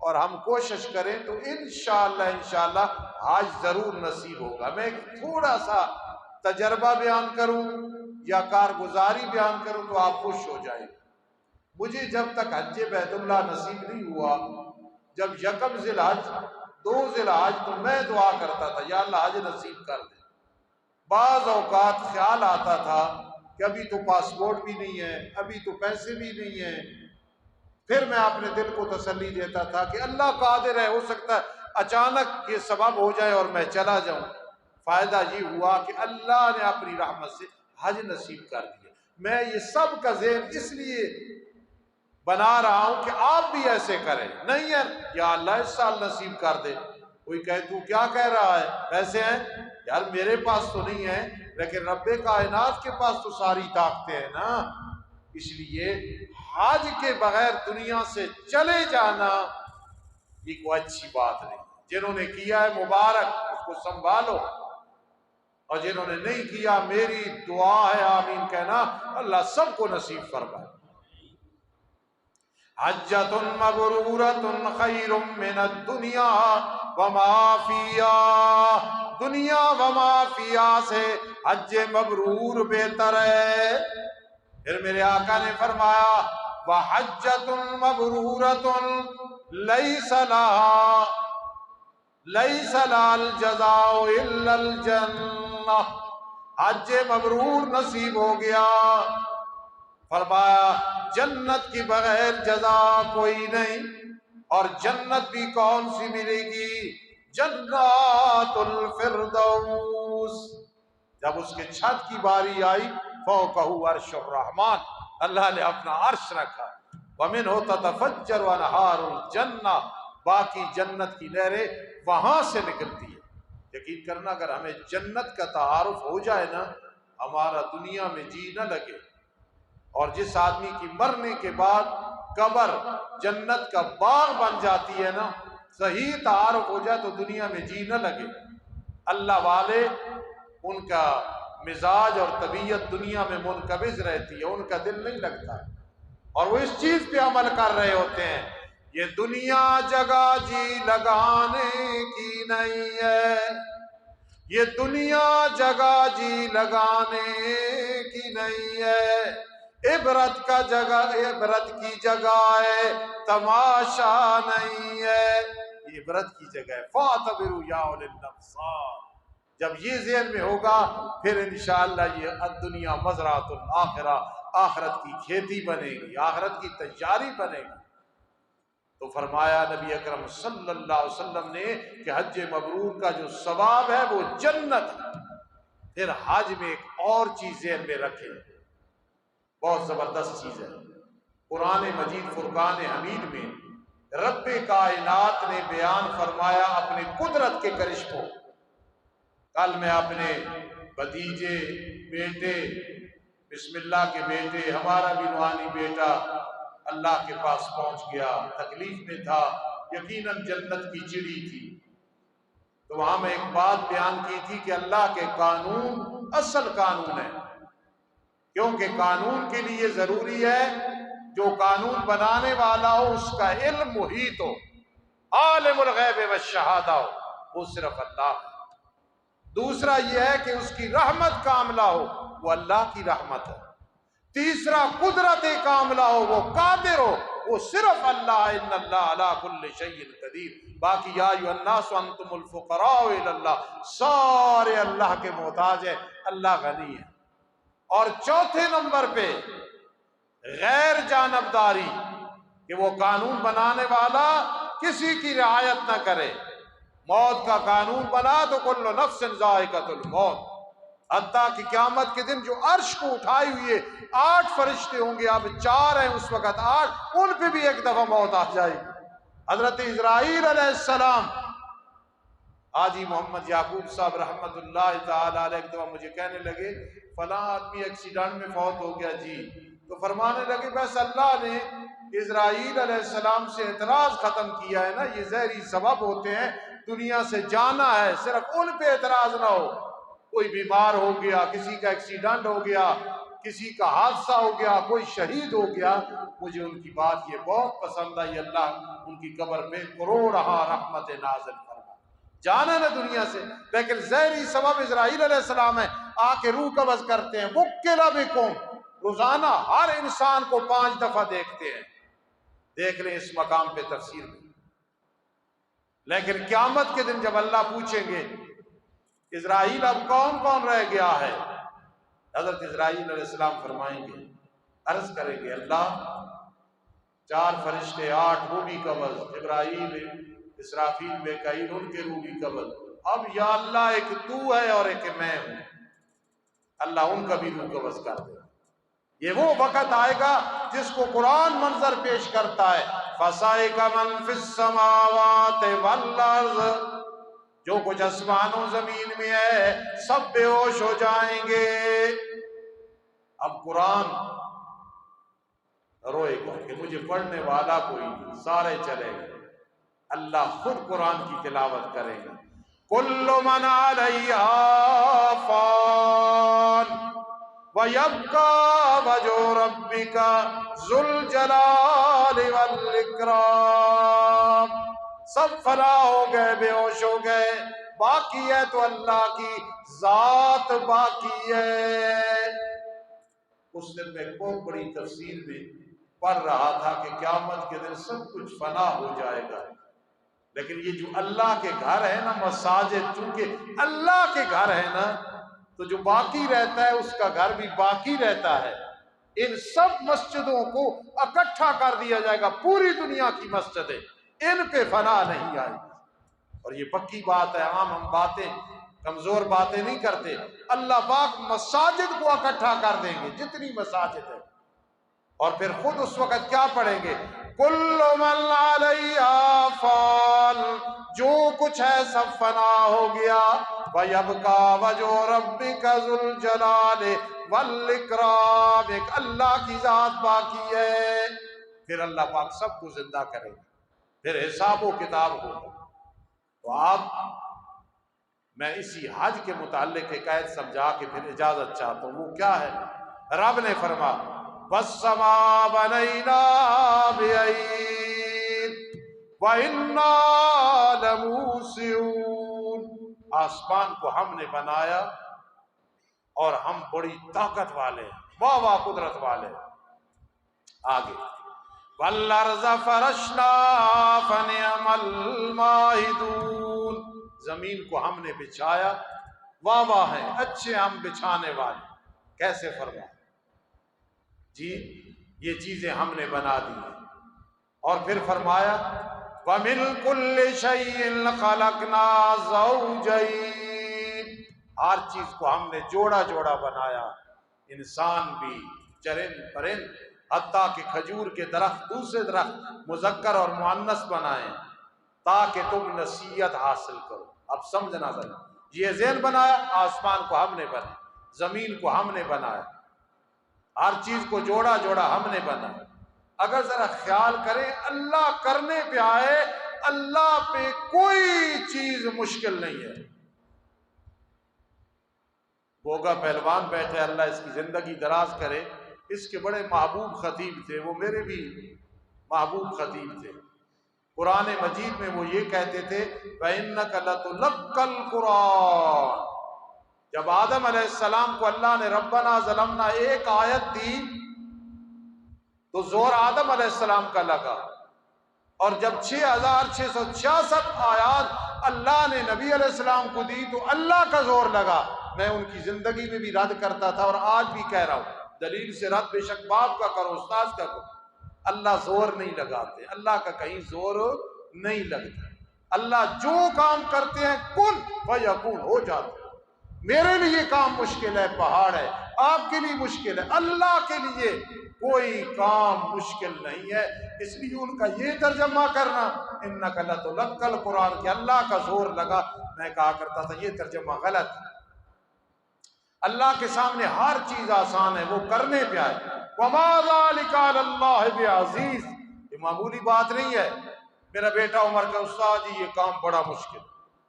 اور ہم کوشش کریں تو انشاءاللہ حج ضرور نصیب ہوگا۔ میں ایک تھوڑا سا تجربہ بیان کروں یا کارگزاری بیان کروں تو آپ خوش ہو جائیں۔ مجھے جب تک حج بیت اللہ نصیب نہیں ہوا، جب یکم ذی الحج 2 ذی الحج تو میں دعا کرتا تھا یا اللہ حج نصیب کر دے۔ بعض اوقات خیال آتا تھا کہ ابھی تو پاسپورٹ بھی نہیں ہے، ابھی تو پیسے بھی نہیں ہیں، پھر میں اپنے دل کو تسلی دیتا تھا کہ اللہ قادر ہے، ہو سکتا ہے اچانک یہ سبب ہو جائے اور میں چلا جاؤں۔ فائدہ یہ ہوا کہ اللہ نے اپنی رحمت سے حج نصیب کر دیا۔ میں یہ سب کا ذہن اس لیے بنا رہا ہوں کہ آپ بھی ایسے کریں، نہیں ہے یا اللہ اس سال نصیب کر دے۔ کوئی کہے تو کیا کہہ رہا ہے، پیسے ہیں یار میرے پاس تو نہیں ہے، لیکن رب کائنات کے پاس تو ساری طاقتیں ہیں نا۔ اس لیے حج کے بغیر دنیا سے چلے جانا یہ کوئی اچھی بات نہیں۔ جنہوں نے کیا ہے مبارک، اس کو سنبھالو، اور جنہوں نے نہیں کیا میری دعا ہے آمین کہنا، اللہ سب کو نصیب فرمائے۔ حجۃ مبرورۃ خیر من الدنیا وما فیہا، دنیا وما فیہا سے حج مبرور بہتر ہے۔ پھر میرے آقا نے فرمایا وحجۃ مبرورۃ لیس لہا الجزاء الا الجنہ، حج مبرور نصیب ہو گیا، فرمایا جنت کی بغیر جزا کوئی نہیں، اور جنت بھی کون سی ملے گی؟ جنات الفردوس۔ جب اس کے چھت کی باری آئی فوقہ عرش الرحمن، اللہ نے اپنا عرش رکھا، ومنہ تتفجر انہار الجنہ، باقی جنت کی نہریں وہاں سے نکلتی ہے۔ یقین کرنا اگر ہمیں جنت کا تعارف ہو جائے نا، ہمارا دنیا میں جی نہ لگے۔ اور جس آدمی کی مرنے کے بعد قبر جنت کا باغ بن جاتی ہے نا، صحیح تعارف ہو جائے تو دنیا میں جی نہ لگے۔ اللہ والے ان کا مزاج اور طبیعت دنیا میں منقبض رہتی ہے، ان کا دل نہیں لگتا، اور وہ اس چیز پہ عمل کر رہے ہوتے ہیں یہ دنیا جگہ جی لگانے کی نہیں ہے، یہ دنیا جگہ جی لگانے کی نہیں ہے، عبرت کی جگہ ہے، تماشا نہیں ہے، یہ عبرت کی جگہ ہے۔ فاعتبروا یا اولي الابصار، جب یہ ذہن میں ہوگا پھر انشاءاللہ یہ الدنیا مزرعۃ الآخرہ، آخرت کی کھیتی بنے گی، آخرت کی تیاری بنے گی۔ تو فرمایا نبی اکرم صلی اللہ علیہ وسلم نے کہ حج مبرور کا جو ثواب ہے وہ جنت ہے۔ پھر حج میں ایک اور چیز ذہن میں رکھیں، بہت زبردست چیز ہے۔ قرآن مجید فرقان حمید میں رب کائنات نے بیان فرمایا اپنے قدرت کے کرشموں۔ کل میں اپنے بھتیجے، بیٹے، بسم اللہ کے بیٹے، ہمارا بھی روحانی بیٹا اللہ کے پاس پہنچ گیا، تکلیف میں تھا، یقیناً جنت کی چڑی تھی۔ تو وہاں میں ایک بات بیان کی تھی کہ اللہ کے قانون اصل قانون ہے، کیونکہ قانون کے لیے ضروری ہے جو قانون بنانے والا ہو اس کا علم محیط ہو، عالم الغیب والشہادہ ہو، وہ صرف اللہ ہے۔ دوسرا یہ ہے کہ اس کی رحمت کاملہ ہو، وہ اللہ کی رحمت ہے۔ تیسرا قدرت کاملہ ہو، وہ قادر ہو، وہ صرف اللہ ہے۔ ان اللہ علی کل شیء قدیر۔ باقی یا ایھا الناس انتم الفقراء الی اللہ، سارے اللہ کے محتاج ہیں، اللہ غنی ہے۔ اور چوتھے نمبر پہ غیر جانبداری، کہ وہ قانون بنانے والا کسی کی رعایت نہ کرے، موت کا قانون بنا تو کل نفس ذائقۃ الموت، حتیٰ کہ قیامت کے دن جو عرش کو اٹھائی ہوئی ہے 8 فرشتے ہوں گے، اب 4 ہیں اس وقت 8، ان پہ بھی ایک دفعہ موت آ جائے گی۔ حضرت اسرائیل علیہ السلام، حاجی محمد یعقوب صاحب رحمت اللہ تعالی علیہ ایک دفعہ مجھے کہنے لگے فلاں آدمی ایکسیڈنٹ میں فوت ہو گیا جی، تو فرمانے لگے بس اللہ نے اسرائیل علیہ السلام سے اعتراض ختم کیا ہے نا، یہ ظاہری سبب ہوتے ہیں، دنیا سے جانا ہے، صرف ان پہ اعتراض نہ ہو۔ کوئی بیمار ہو گیا، کسی کا ایکسیڈنٹ ہو گیا، کسی کا حادثہ ہو گیا، کوئی شہید ہو گیا، مجھے ان کی بات یہ بہت پسند آئی، اللہ ان کی قبر پہ کروڑہا رحمت نازل فرما، جانا نا دنیا سے، لیکن ظاہری سبب اسرائیل علیہ السلام ہے، آ کے روح قبض کرتے ہیں۔ وکلا بکم، روزانہ ہر انسان کو 5 دفعہ دیکھتے ہیں، دیکھ لیں اس مقام پہ تفسیر میں۔ لیکن قیامت کے دن جب اللہ پوچھیں گے اسرائیل اب کون کون رہ گیا ہے، حضرت اسرائیل علیہ السلام فرمائیں گے، عرض کریں گے اللہ 4 فرشتے 8 وہ بھی قبض، جبرائیل اسرافیل میکائیل ان کے روح بھی قبض، اب یا اللہ ایک تو ہے اور ایک میں ہوں، اللہ ان کا بھی روح قبض کر دے۔ یہ وہ وقت آئے گا جس کو قرآن منظر پیش کرتا ہے، فَصَائِقَ مَنْ فِي السَّمَاوَاتِ وَالْأَرْضِ، جو کچھ آسمان و زمین میں ہے سب بے ہوش ہو جائیں گے۔ اب قرآن روئے گا کہ مجھے پڑھنے والا کوئی نہیں، سارے چلے گئے، اللہ خود قرآن کی تلاوت کرے گا۔ كُلُّ مَنْ عَلَيْهَا فَانٍ وَيَبْقَى وَجْهُ رَبِّكَ ذُو الْجَلَالِ وَالْإِكْرَامِ، سب فنا ہو گئے، بے ہوش ہو گئے، باقی ہے تو اللہ کی ذات باقی ہے۔ اس دن میں ایک بہت بڑی تفسیر میں پڑھ رہا تھا کہ قیامت کے دن سب کچھ فنا ہو جائے گا، لیکن یہ جو اللہ کے گھر ہے نا، مساجد، چونکہ اللہ کے گھر ہے نا تو جو باقی رہتا ہے اس کا گھر بھی باقی رہتا ہے۔ ان سب مسجدوں کو اکٹھا کر دیا جائے گا، پوری دنیا کی مسجدیں، ان پہ فنا نہیں آئی، اور یہ پکی بات ہے، عام ہم باتیں کمزور باتیں نہیں کرتے، اللہ پاک مساجد کو اکٹھا کر دیں گے جتنی مساجد ہے، اور پھر خود اس وقت کیا پڑھیں گے، کل من علیہا فان، جو کچھ ہے سب فنا ہو گیا، وَيَبْقَى وَجْهُ رَبِّكَ ذُو الْجَلَالِ وَالْإِكْرَامِ، ایک اللہ کی ذات باقی ہے۔ پھر اللہ پاک سب کو زندہ کرے گا، پھر حساب و کتاب ہوگا۔ تو آپ، میں اسی حج کے متعلق ایک آیت سمجھا کے پھر اجازت چاہتا ہوں، وہ کیا ہے؟ رب نے فرما وَالسَّمَاءَ بَنَيْنَاهَا بِأَيْدٍ وَإِنَّا لَمُوسِعُونَ، آسمان کو ہم نے بنایا اور ہم بڑی طاقت والے ہیں، واہ واہ قدرت والے ہیں۔ آگے وَالْأَرْضَ فَرَشْنَاهَا فَنِعْمَ الْمَاهِدُونَ، زمین کو ہم نے بچھایا، واہ واہ ہیں، اچھے ہم بچھانے والے۔ کیسے فرمایا جی، یہ چیزیں ہم نے بنا دی ہیں، اور پھر فرمایا وَمِن كُلِّ شَيْءٍ خَلَقْنَا زَوْجَيْنِ، ہر چیز کو ہم نے جوڑا جوڑا بنایا، انسان بھی، چرند پرند، حتیٰ کہ کھجور کے درخت دوسرے درخت مذکر اور مؤنث بنائیں تاکہ تم نصیحت حاصل کرو۔ اب سمجھنا ذرا، یہ ذہن بنایا، آسمان کو ہم نے بنایا، زمین کو ہم نے بنایا، ہر چیز کو جوڑا جوڑا ہم نے بنایا۔ اگر ذرا خیال کریں، اللہ کرنے پہ آئے، اللہ پہ کوئی چیز مشکل نہیں ہے۔ گوگا پہلوان بیٹھے، اللہ اس کی زندگی دراز کرے، اس کے بڑے محبوب خطیب تھے، وہ میرے بھی محبوب خطیب تھے۔ قرآن مجید میں وہ یہ کہتے تھے وَإِنَّكَ لَتُلَقَّى الْقُرْآنَ، جب آدم علیہ السلام کو اللہ نے ربنا ظلمنا ایک آیت دی تو زور آدم علیہ السلام کا لگا، اور جب 6666 آیات اللہ نے نبی علیہ السلام کو دی تو اللہ کا زور لگا۔ میں ان کی زندگی میں بھی رد کرتا تھا اور آج بھی کہہ رہا ہوں، دلیل سے رد بے شک باپ کا کرو، استاد کا کرو، اللہ زور نہیں لگاتے، اللہ کا کہیں زور نہیں لگتا۔ اللہ جو کام کرتے ہیں کن فیکون ہو جاتا ہے۔ میرے لیے کام مشکل ہے، پہاڑ ہے، آپ کے لیے مشکل ہے، اللہ کے لیے کوئی کام مشکل نہیں ہے۔ اس لیے ان کا یہ ترجمہ کرنا انک لتلقی القرآن کہ اللہ کا زور لگا، میں کہا کرتا تھا یہ ترجمہ غلط ہے۔ اللہ کے سامنے ہر چیز آسان ہے، وہ کرنے پہ آئے۔ وما ذلک علی اللہ بعزیز، یہ معمولی بات نہیں ہے۔ میرا بیٹا عمر کا استاد جی یہ کام بڑا مشکل،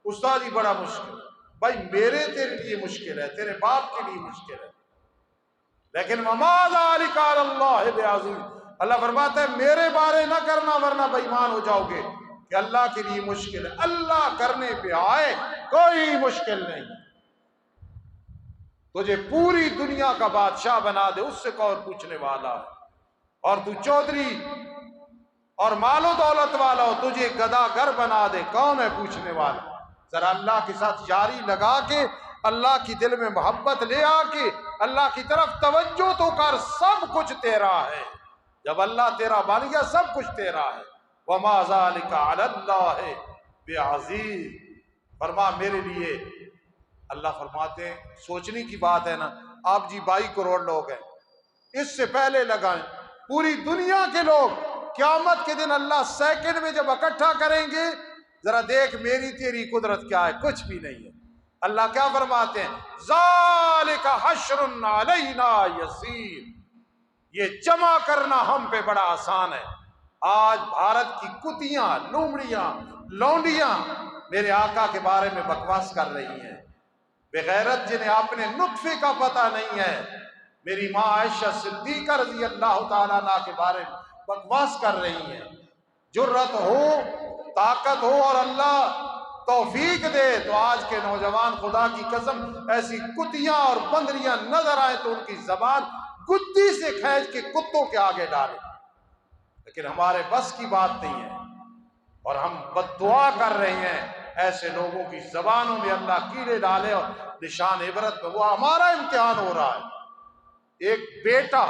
استاد جی بڑا مشکل، بھائی میرے تیرے لیے مشکل ہے، تیرے باپ کے لیے مشکل ہے، لیکن وما ذلک علی اللہ بعزیز، اللہ فرماتا ہے میرے بارے نہ کرنا ورنہ بے ایمان ہو جاؤ گے کہ اللہ کے لیے مشکل ہے۔ اللہ کرنے پہ آئے کوئی مشکل نہیں۔ تجھے پوری دنیا کا بادشاہ بنا دے اس سے کون پوچھنے والا ہے، اور تو چودھری اور مال و دولت والا ہو تجھے گدا گر بنا دے کون ہے پوچھنے والا۔ ذرا اللہ کے ساتھ یاری لگا کے، اللہ کی دل میں محبت لے آ کے اللہ کی طرف توجہ تو کر، سب کچھ تیرا ہے۔ جب اللہ تیرا بن گیا سب کچھ تیرا ہے۔ وما ذلک علی اللہ بعزیز، فرما میرے لیے، اللہ فرماتے ہیں سوچنے کی بات ہے نا، آپ جی 22 کروڑ لوگ ہیں، اس سے پہلے لگائیں پوری دنیا کے لوگ، قیامت کے دن اللہ سیکنڈ میں جب اکٹھا کریں گے، ذرا دیکھ میری تیری قدرت کیا ہے، کچھ بھی نہیں ہے۔ اللہ کیا فرماتے ہیں ذالک حشر علینا یسیر، یہ جمع کرنا ہم پہ بڑا آسان ہے۔ آج بھارت کی کتیاں، لومڑیاں، لونڈیاں میرے آقا کے بارے میں بکواس کر رہی ہیں، بغیرت جنہیں اپنے نطفے کا پتہ نہیں ہے، میری ماں عائشہ صدیقہ رضی اللہ تعالیٰ عنہ کے بارے میں بکواس کر رہی ہیں۔ جرت ہو، طاقت ہو اور اللہ توفیق دے تو آج کے نوجوان خدا کی قسم ایسی کتیاں اور بندریاں نظر آئے تو ان کی زبان گدی سے کھینچ کے کتوں کے آگے ڈالے، لیکن ہمارے بس کی بات نہیں ہے، اور ہم بد دعا کر رہے ہیں ایسے لوگوں کی زبانوں میں اللہ کیڑے ڈالے اور نشان عبرت میں، وہ ہمارا امتحان ہو رہا ہے۔ ایک بیٹا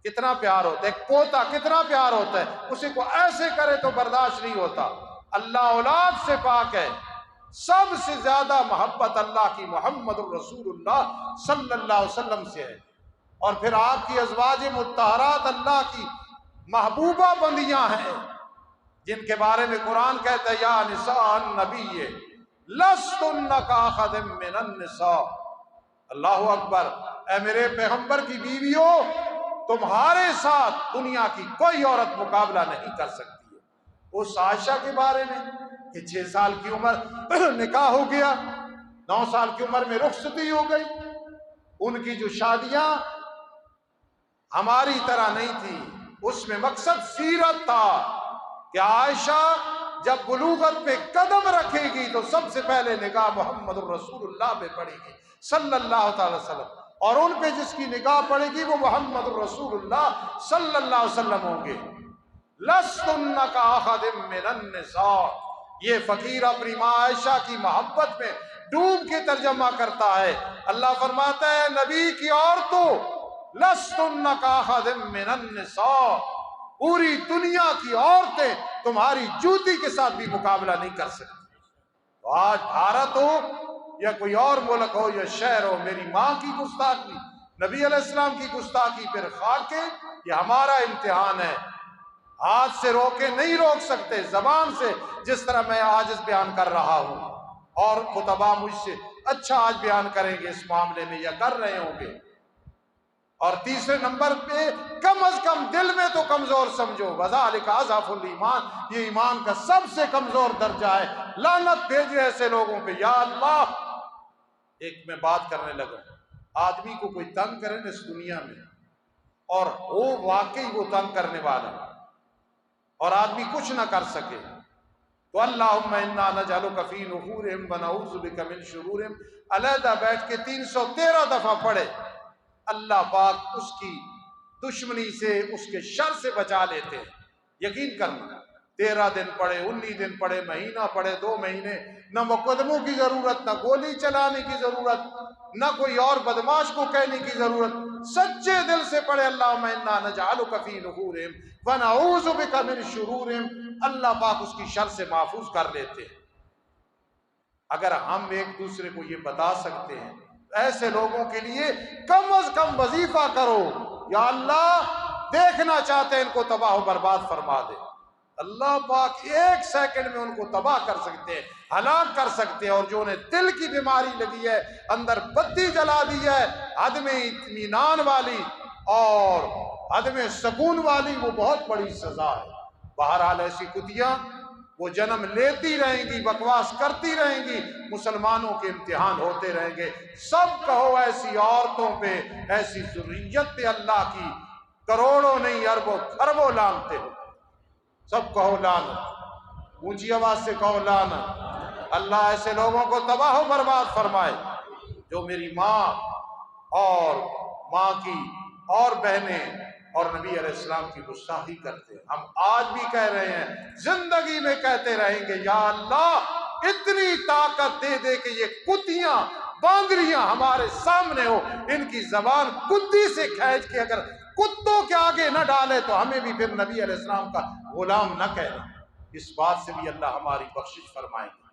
کتنا پیار ہوتا ہے، ایک پوتا کتنا پیار ہوتا ہے، اسے کو ایسے کرے تو برداشت نہیں ہوتا۔ اللہ اولاد سے پاک ہے، سب سے زیادہ محبت اللہ کی محمد الرسول اللہ صلی اللہ علیہ وسلم سے ہے، اور پھر آپ کی ازواج مطہرات اللہ کی محبوبہ بندیاں ہیں جن کے بارے میں قرآن کہتا ہے یا نساء النبی لستن کاحد من النساء، اللہ اکبر، اے میرے پیغمبر کی بیویوں تمہارے ساتھ دنیا کی کوئی عورت مقابلہ نہیں کر سکتی ہے۔ اس عائشہ کے بارے میں کہ 6 سال کی عمر نکاح ہو گیا، 9 سال کی عمر میں رخصتی ہو گئی، ان کی جو شادیاں ہماری طرح نہیں تھی، اس میں مقصد سیرت تھا کہ عائشہ جب بلوغت پہ قدم رکھے گی تو سب سے پہلے نگاہ محمد الرسول اللہ پہ پڑے گی صلی اللہ تعالی وسلم، اور ان پہ جس کی نگاہ پڑے گی وہ محمد الرسول اللہ صلی اللہ علیہ وسلم ہوں گے۔ لستن کاحد من النساء، یہ فقیر اپنی ماں عائشہ کی محبت میں ڈوب کے ترجمہ کرتا ہے۔ اللہ فرماتا ہے نبی کی عورتوں لستن کاحد من النساء، پوری دنیا کی عورتیں تمہاری جوتی کے ساتھ بھی مقابلہ نہیں کر سکتی۔ تو آج بھارت ہو یا کوئی اور ملک ہو یا شہر ہو، میری ماں کی گستاخی، نبی علیہ السلام کی گستاخی پھر خاکے، یہ ہمارا امتحان ہے۔ ہاتھ سے روکے نہیں روک سکتے، زبان سے، جس طرح میں آج اس بیان کر رہا ہوں، اور خطبہ مجھ سے اچھا آج بیان کریں گے اس معاملے میں یا کر رہے ہوں گے۔ اور تیسرے نمبر پہ کم از کم دل میں تو کمزور سمجھو، وذالک اضعف الایمان، یہ ایمان کا سب سے کمزور درجہ ہے۔ لعنت بھیجے ایسے لوگوں پہ یا اللہ۔ ایک میں بات کرنے لگا، آدمی کو کوئی تنگ کرے نا اس دنیا میں، اور وہ واقعی وہ تنگ کرنے والا، اور آدمی کچھ نہ کر سکے، تو اللہم انا نجعلک فی نحورہم ونعوذ بک من شرورہم، علیحدہ بیٹھ کے 313 دفعہ پڑھے، اللہ پاک اس کی دشمنی سے، اس کے شر سے بچا لیتے ہیں۔ یقین کرنا، 13 دن پڑھے، 19 دن پڑھے، مہینہ پڑھے، 2 مہینے، نہ مقدموں کی ضرورت، نہ گولی چلانے کی ضرورت، نہ کوئی اور بدماش کو کہنے کی ضرورت، سچے دل سے پڑھے اللہم انا نجعلک فی نحورہم ونعوذ بک من شرورہم، اللہ پاک اس کی شر سے محفوظ کر لیتے ہیں۔ اگر ہم ایک دوسرے کو یہ بتا سکتے ہیں، ایسے لوگوں کے لیے کم از کم وظیفہ کرو، یا اللہ دیکھنا چاہتے ہیں ان کو تباہ و برباد فرما دے، اللہ پاک ایک سیکنڈ میں ان کو تباہ کر سکتے ہیں، ہلاک کر سکتے ہیں۔ اور جو انہیں دل کی بیماری لگی ہے، اندر بتی جلا دی ہے عدم اطمینان والی اور عدم سکون والی، وہ بہت بڑی سزا ہے۔ بہرحال ایسی کتیاں وہ جنم لیتی رہیں گی، بکواس کرتی رہیں گی، مسلمانوں کے امتحان ہوتے رہیں گے۔ سب کہو ایسی عورتوں پہ، ایسی ذریت پہ اللہ کی کروڑوں نہیں اربوں خربوں لانتے ہو، سب کہو لعنت، اونچی آواز سے کہو لعنت۔ اللہ ایسے لوگوں کو تباہ و برباد فرمائے جو میری ماں اور ماں کی اور بہنیں اور نبی علیہ السلام کی گستاخی کرتے ہیں۔ ہم آج بھی کہہ رہے ہیں، زندگی میں کہتے رہیں گے، یا اللہ اتنی طاقت دے دے کہ یہ کتیاں باندریاں ہمارے سامنے ہو، ان کی زبان کتی سے کھینچ کے اگر کتوں کے آگے نہ ڈالے تو ہمیں بھی پھر نبی علیہ السلام کا غلام نہ کہنا۔ اس بات سے بھی اللہ ہماری بخشش فرمائیں گے۔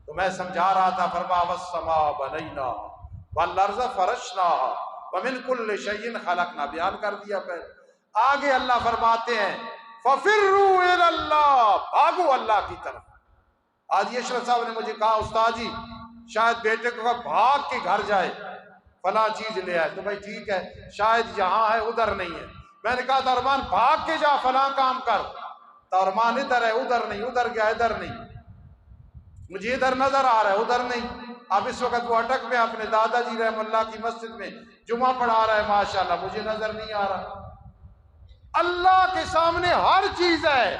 تو میں سمجھا رہا تھا، فرما والسماء بنیناها والارض فرشناها ومن كل شيء خلقنا، بیان کر دیا پہلے۔ آگے اللہ فرماتے ہیں ففروا الى اللہ، بھاگو اللہ کی طرف۔ آج یہ اشرف صاحب نے مجھے کہا، استاد جی شاید بیٹے کو بھاگ کے گھر جائے فلاں چیز لے آئے، تو بھائی ٹھیک ہے، شاید یہاں ہے ادھر نہیں ہے۔ میں نے کہا ترمان بھاگ کے جا فلاں کام کر، ترمان ادھر ہے ادھر نہیں، ادھر گیا ادھر نہیں، مجھے ادھر نظر آ رہا ہے ادھر نہیں۔ اب اس وقت وہ اٹک میں اپنے دادا جی رحم اللہ کی مسجد میں جمعہ پڑھا رہا ہے، ماشاءاللہ مجھے نظر نہیں آ رہا۔ اللہ کے سامنے ہر چیز ہے۔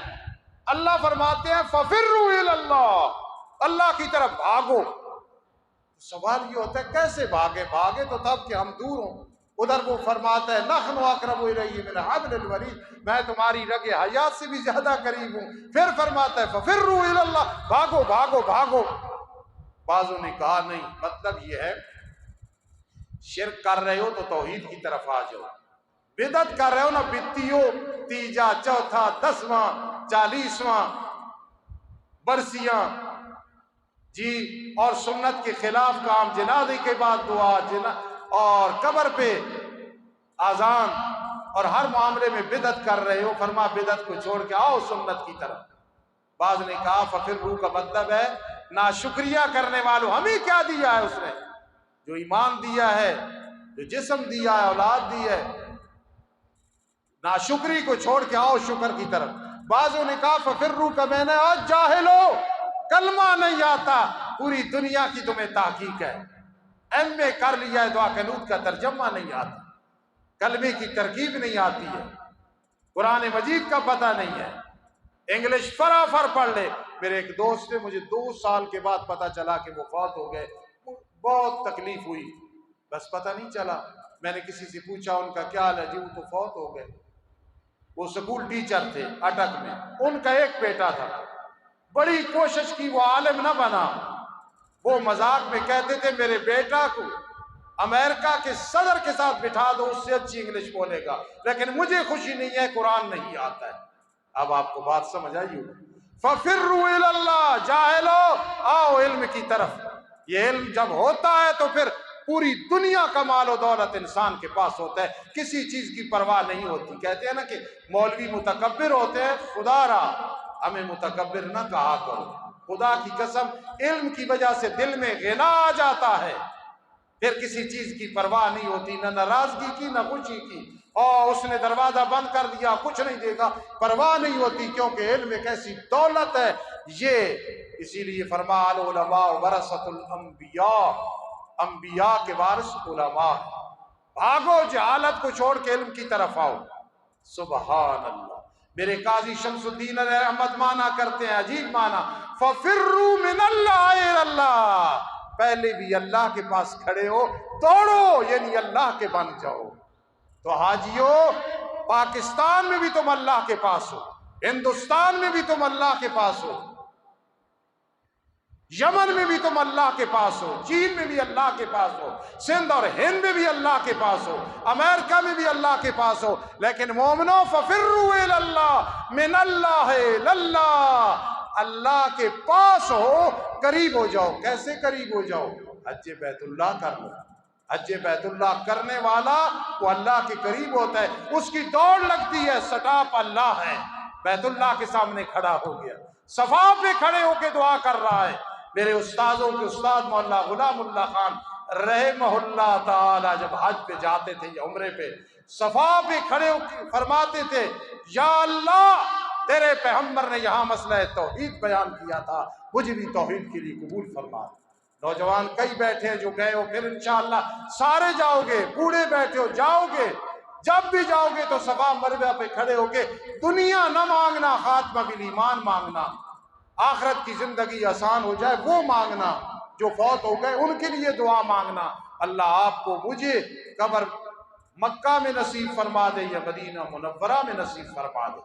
اللہ فرماتے ہیں ففروا الی اللہ، اللہ کی طرف بھاگو۔ سوال یہ ہوتا ہے کیسے بھاگے؟ بھاگے تو تب کہ ہم دور ہوں۔ ادھر وہ فرماتا ہے نحن اقرب الیہ من حبل الورید، میں تمہاری رگ حیات سے بھی زیادہ قریب ہوں۔ پھر فرماتا ہے ففروا الی اللہ، بھاگو بھاگو بھاگو۔ بعضوں نے کہا نہیں، مطلب یہ ہے شرک کر رہے ہو تو توحید کی طرف آ جاؤ، بدعت کر رہے ہو نا، بتیو تیجا چوتھا 10واں 40واں برسیاں جی، اور سنت کے خلاف کام، جنازے کے بعد دعا اور قبر پہ اذان اور ہر معاملے میں بدعت کر رہے ہو، فرما بدعت کو چھوڑ کے آؤ سنت کی طرف۔ بعض نے کہا ففروا کا مطلب ہے ناشکریہ کرنے والوں، ہمیں کیا دیا ہے اس نے؟ جو ایمان دیا ہے، جو جسم دیا ہے، اولاد دی ہے، ناشکری کو چھوڑ کے آؤ شکر کی طرف۔ بعضوں نے کہا ففروا کا میں نے آج جاہلو، کلمہ نہیں آتا، پوری دنیا کی تمہیں تحقیق ہے، ایم اے کر لیا ہے، دعا قنوت کا ترجمہ نہیں آتا، کلمے کی ترکیب نہیں آتی ہے، قرآن مجید کا پتہ نہیں ہے، انگلش فرافر پڑھ لے۔ میرے ایک دوست نے مجھے 2 سال کے بعد پتہ چلا کہ وہ فوت ہو گئے، بہت تکلیف ہوئی، بس پتہ نہیں چلا۔ میں نے کسی سے پوچھا ان کا کیا حال ہے، جی وہ تو فوت ہو گئے۔ وہ سکول ٹیچر تھے اٹک میں، ان کا ایک بیٹا تھا، بڑی کوشش کی وہ عالم نہ بنا۔ وہ مذاق میں کہتے تھے میرے بیٹا کو امریکہ کے صدر کے ساتھ بٹھا دو، اس سے اچھی انگلش بولے گا، لیکن مجھے خوشی نہیں ہے، قرآن نہیں آتا ہے۔ اب آپ کو بات سمجھ آئی ہوگی۔ ففروا الی اللہ، جاہلو آؤ علم کی طرف۔ یہ علم جب ہوتا ہے تو پھر پوری دنیا کا مال و دولت انسان کے پاس ہوتا ہے، کسی چیز کی پرواہ نہیں ہوتی۔ کہتے ہیں نا کہ مولوی متکبر ہوتے ہیں، خدا را ہمیں متکبر نہ کہا کرو، خدا کی قسم علم کی وجہ سے دل میں غنا آ جاتا ہے، پھر کسی چیز کی پرواہ نہیں ہوتی، نہ ناراضگی کی نہ خوشی کی۔ اور اس نے دروازہ بند کر دیا، کچھ نہیں دے گا، پرواہ نہیں ہوتی، کیونکہ علم ایک ایسی دولت ہے۔ یہ اسی لیے فرما العلماء ورثۃ الانبیاء، انبیاء کے وارث علماء۔ بھاگو جہالت کو چھوڑ کے علم کی طرف آؤ۔ سبحان اللہ۔ میرے قاضی شمس الدین علیہ رحمت مانا کرتے ہیں، عجیب مانا، ففروا من اللہ الی اللہ، پہلے بھی اللہ کے پاس کھڑے ہو، دوڑو یعنی اللہ کے بن جاؤ۔ تو حاجیوں، پاکستان میں بھی تم اللہ کے پاس ہو، ہندوستان میں بھی تم اللہ کے پاس ہو، یمن میں بھی تم اللہ کے پاس ہو، چین میں بھی اللہ کے پاس ہو، سندھ اور ہند میں بھی اللہ کے پاس ہو، امریکہ میں بھی اللہ کے پاس ہو، لیکن مومنو ففروا الی اللہ من اللہ للہ، اللہ کے پاس ہو، قریب ہو جاؤ۔ کیسے قریب ہو جاؤ؟ حج بیت اللہ کر لو۔ حج بیت اللہ کرنے والا وہ اللہ کے قریب ہوتا ہے، اس کی دوڑ لگتی ہے، سٹاپ اللہ ہے، بیت اللہ کے سامنے کھڑا ہو گیا، صفا پہ کھڑے ہو کے دعا کر رہا ہے۔ میرے استاذوں کے استاد مولانا غلام اللہ خان رحمہ اللہ تعالی جب حج پہ جاتے تھے یا عمرے پہ، صفا پہ کھڑے ہو کے فرماتے تھے یا اللہ تیرے پیغمبر نے یہاں مسئلہ توحید بیان کیا تھا، مجھے بھی توحید کے لیے قبول فرما۔ نوجوان کئی بیٹھے ہیں جو گئے ہو، پھر انشاءاللہ سارے جاؤ گے، بوڑھے بیٹھے ہو جاؤ گے، جب بھی جاؤ گے تو صفا مروہ پہ کھڑے ہو کے دنیا نہ مانگنا، خاتمہ بالایمان مانگنا، آخرت کی زندگی آسان ہو جائے وہ مانگنا، جو فوت ہو گئے ان کے لیے دعا مانگنا۔ اللہ آپ کو مجھے قبر مکہ میں نصیب فرما دے یا مدینہ منورہ میں نصیب فرما دے۔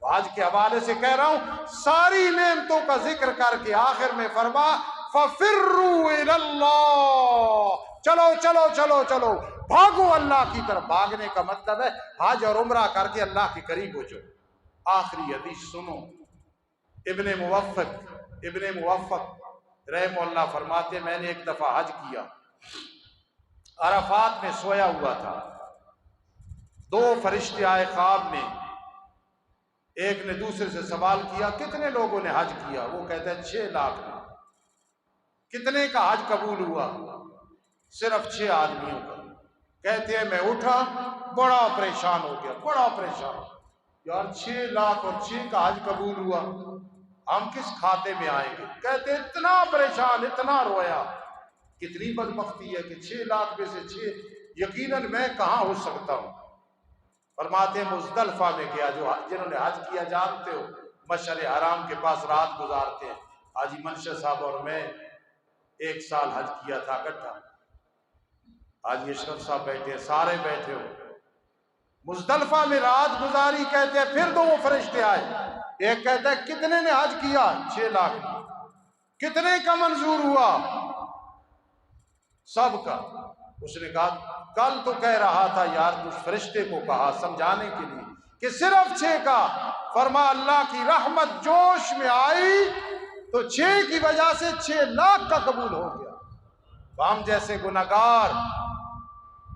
آج کے حوالے سے کہہ رہا ہوں، ساری نعمتوں کا ذکر کر کے آخر میں فرما فَفِرُّوا إِلَى اللَّهِ، چلو چلو چلو چلو بھاگو اللہ کی طرف۔ بھاگنے کا مطلب ہے حج اور عمرہ کر کے اللہ کے قریب ہو جاؤ۔ آخری حدیث سنو، ابن موفق رحمہ اللہ فرماتے ہیں میں نے ایک دفعہ حج کیا، عرفات میں سویا ہوا تھا، دو فرشتے آئے خواب میں، ایک نے دوسرے سے سوال کیا کتنے لوگوں نے حج کیا؟ وہ کہتا ہے 6 لاکھ نے۔ کتنے کا حج قبول ہوا؟ صرف 6 آدمیوں کا۔ کہتے ہیں میں اٹھا، بڑا پریشان ہو گیا، بڑا پریشان، یار 6 لاکھ اور 6 کا حج قبول ہوا، ہم کس کھاتے میں آئیں گے؟ کہتے ہیں اتنا پریشان، اتنا رویا، کتنی بدبختی ہے کہ 6 لاکھ میں سے 6 یقیناً میں کہاں ہو سکتا ہوں۔ فرماتے ہیں مزدلفہ میں گیا، جو جنہوں نے حج کیا جانتے ہو، مشعر حرام کے پاس رات گزارتے ہیں، حاجی منشا صاحب اور میں 1 سال حج کیا تھا اکٹھا، حاجی اشرف صاحب بیٹھے، سارے بیٹھے ہو، مزدلفہ میں رات گزاری۔ کہتے ہیں پھر 2 فرشتے آئے، ایک کہتا ہے کتنے نے حج کیا؟ 6 لاکھ۔ کتنے کا منظور ہوا؟ سب کا۔ اس نے کہا کل تو کہہ رہا تھا یار، اس فرشتے کو کہا سمجھانے کے لیے کہ صرف 6 کا۔ فرما اللہ کی رحمت جوش میں آئی تو 6 کی وجہ سے 6 لاکھ کا قبول ہو گیا۔ ہم جیسے گناہگار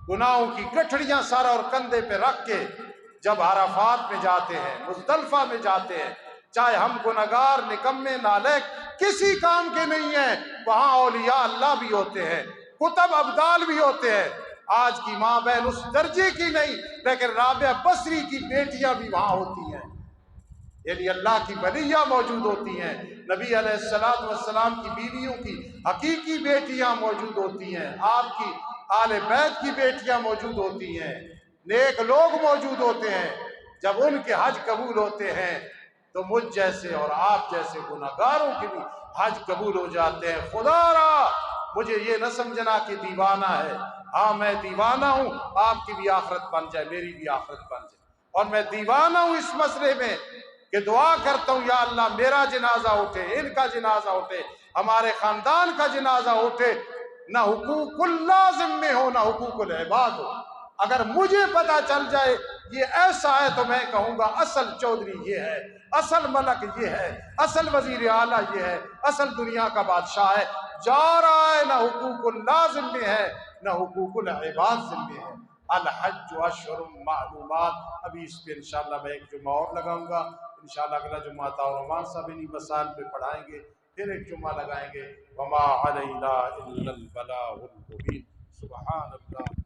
گناہوں کی گٹھڑیاں سر اور کندھے پہ رکھ کے جب عرفات میں جاتے ہیں، مزدلفہ میں جاتے ہیں، چاہے ہم گناہگار نکمے نالک کسی کام کے نہیں ہیں، وہاں اولیاء اللہ بھی ہوتے ہیں، کتب ابدال بھی ہوتے ہیں۔ آج کی ماں بہن اس درجے کی نہیں، لیکن رابعہ بصری کی بیٹیاں بھی وہاں ہوتی ہیں، یعنی اللہ کی ولیہ موجود ہوتی ہیں، نبی علیہ السلام کی بیویوں کی حقیقی بیٹیاں موجود ہوتی ہیں، آپ کی آل بیت کی بیٹیاں موجود ہوتی ہیں، نیک لوگ موجود ہوتے ہیں۔ جب ان کے حج قبول ہوتے ہیں تو مجھ جیسے اور آپ جیسے گناہگاروں کے بھی حج قبول ہو جاتے ہیں۔ خدا را مجھے یہ نہ سمجھنا کہ دیوانہ ہے، ہاں میں دیوانہ ہوں، آپ کی بھی آخرت بن جائے، میری بھی آخرت بن جائے، اور میں دیوانہ ہوں اس مسئلے میں کہ دعا کرتا ہوں یا اللہ میرا جنازہ اٹھے، ان کا جنازہ اٹھے، ہمارے خاندان کا جنازہ اٹھے، نہ حقوق اللہ ذمہ ہو نہ حقوق العباد ہو۔ اگر مجھے پتا چل جائے یہ ایسا ہے تو میں کہوں گا اصل چودھری یہ ہے، اصل ملک یہ ہے، اصل وزیر اعلیٰ یہ ہے، اصل دنیا کا بادشاہ ہے۔ جا رہا ہے نہ حقوق اللہ ذمہ ہے نہ حقوق العباد ذمہ ہے۔ الحج اشہر معلومات، ابھی اس پہ انشاءاللہ میں ایک جمعہ اور لگاؤں گا، انشاءاللہ اگلا جمعہ عثمان صاحب انہی مسائل پہ پڑھائیں گے، پھر ایک جمعہ لگائیں گے۔ وما علینا الا البلاغ المبین۔ سبحان اللہ۔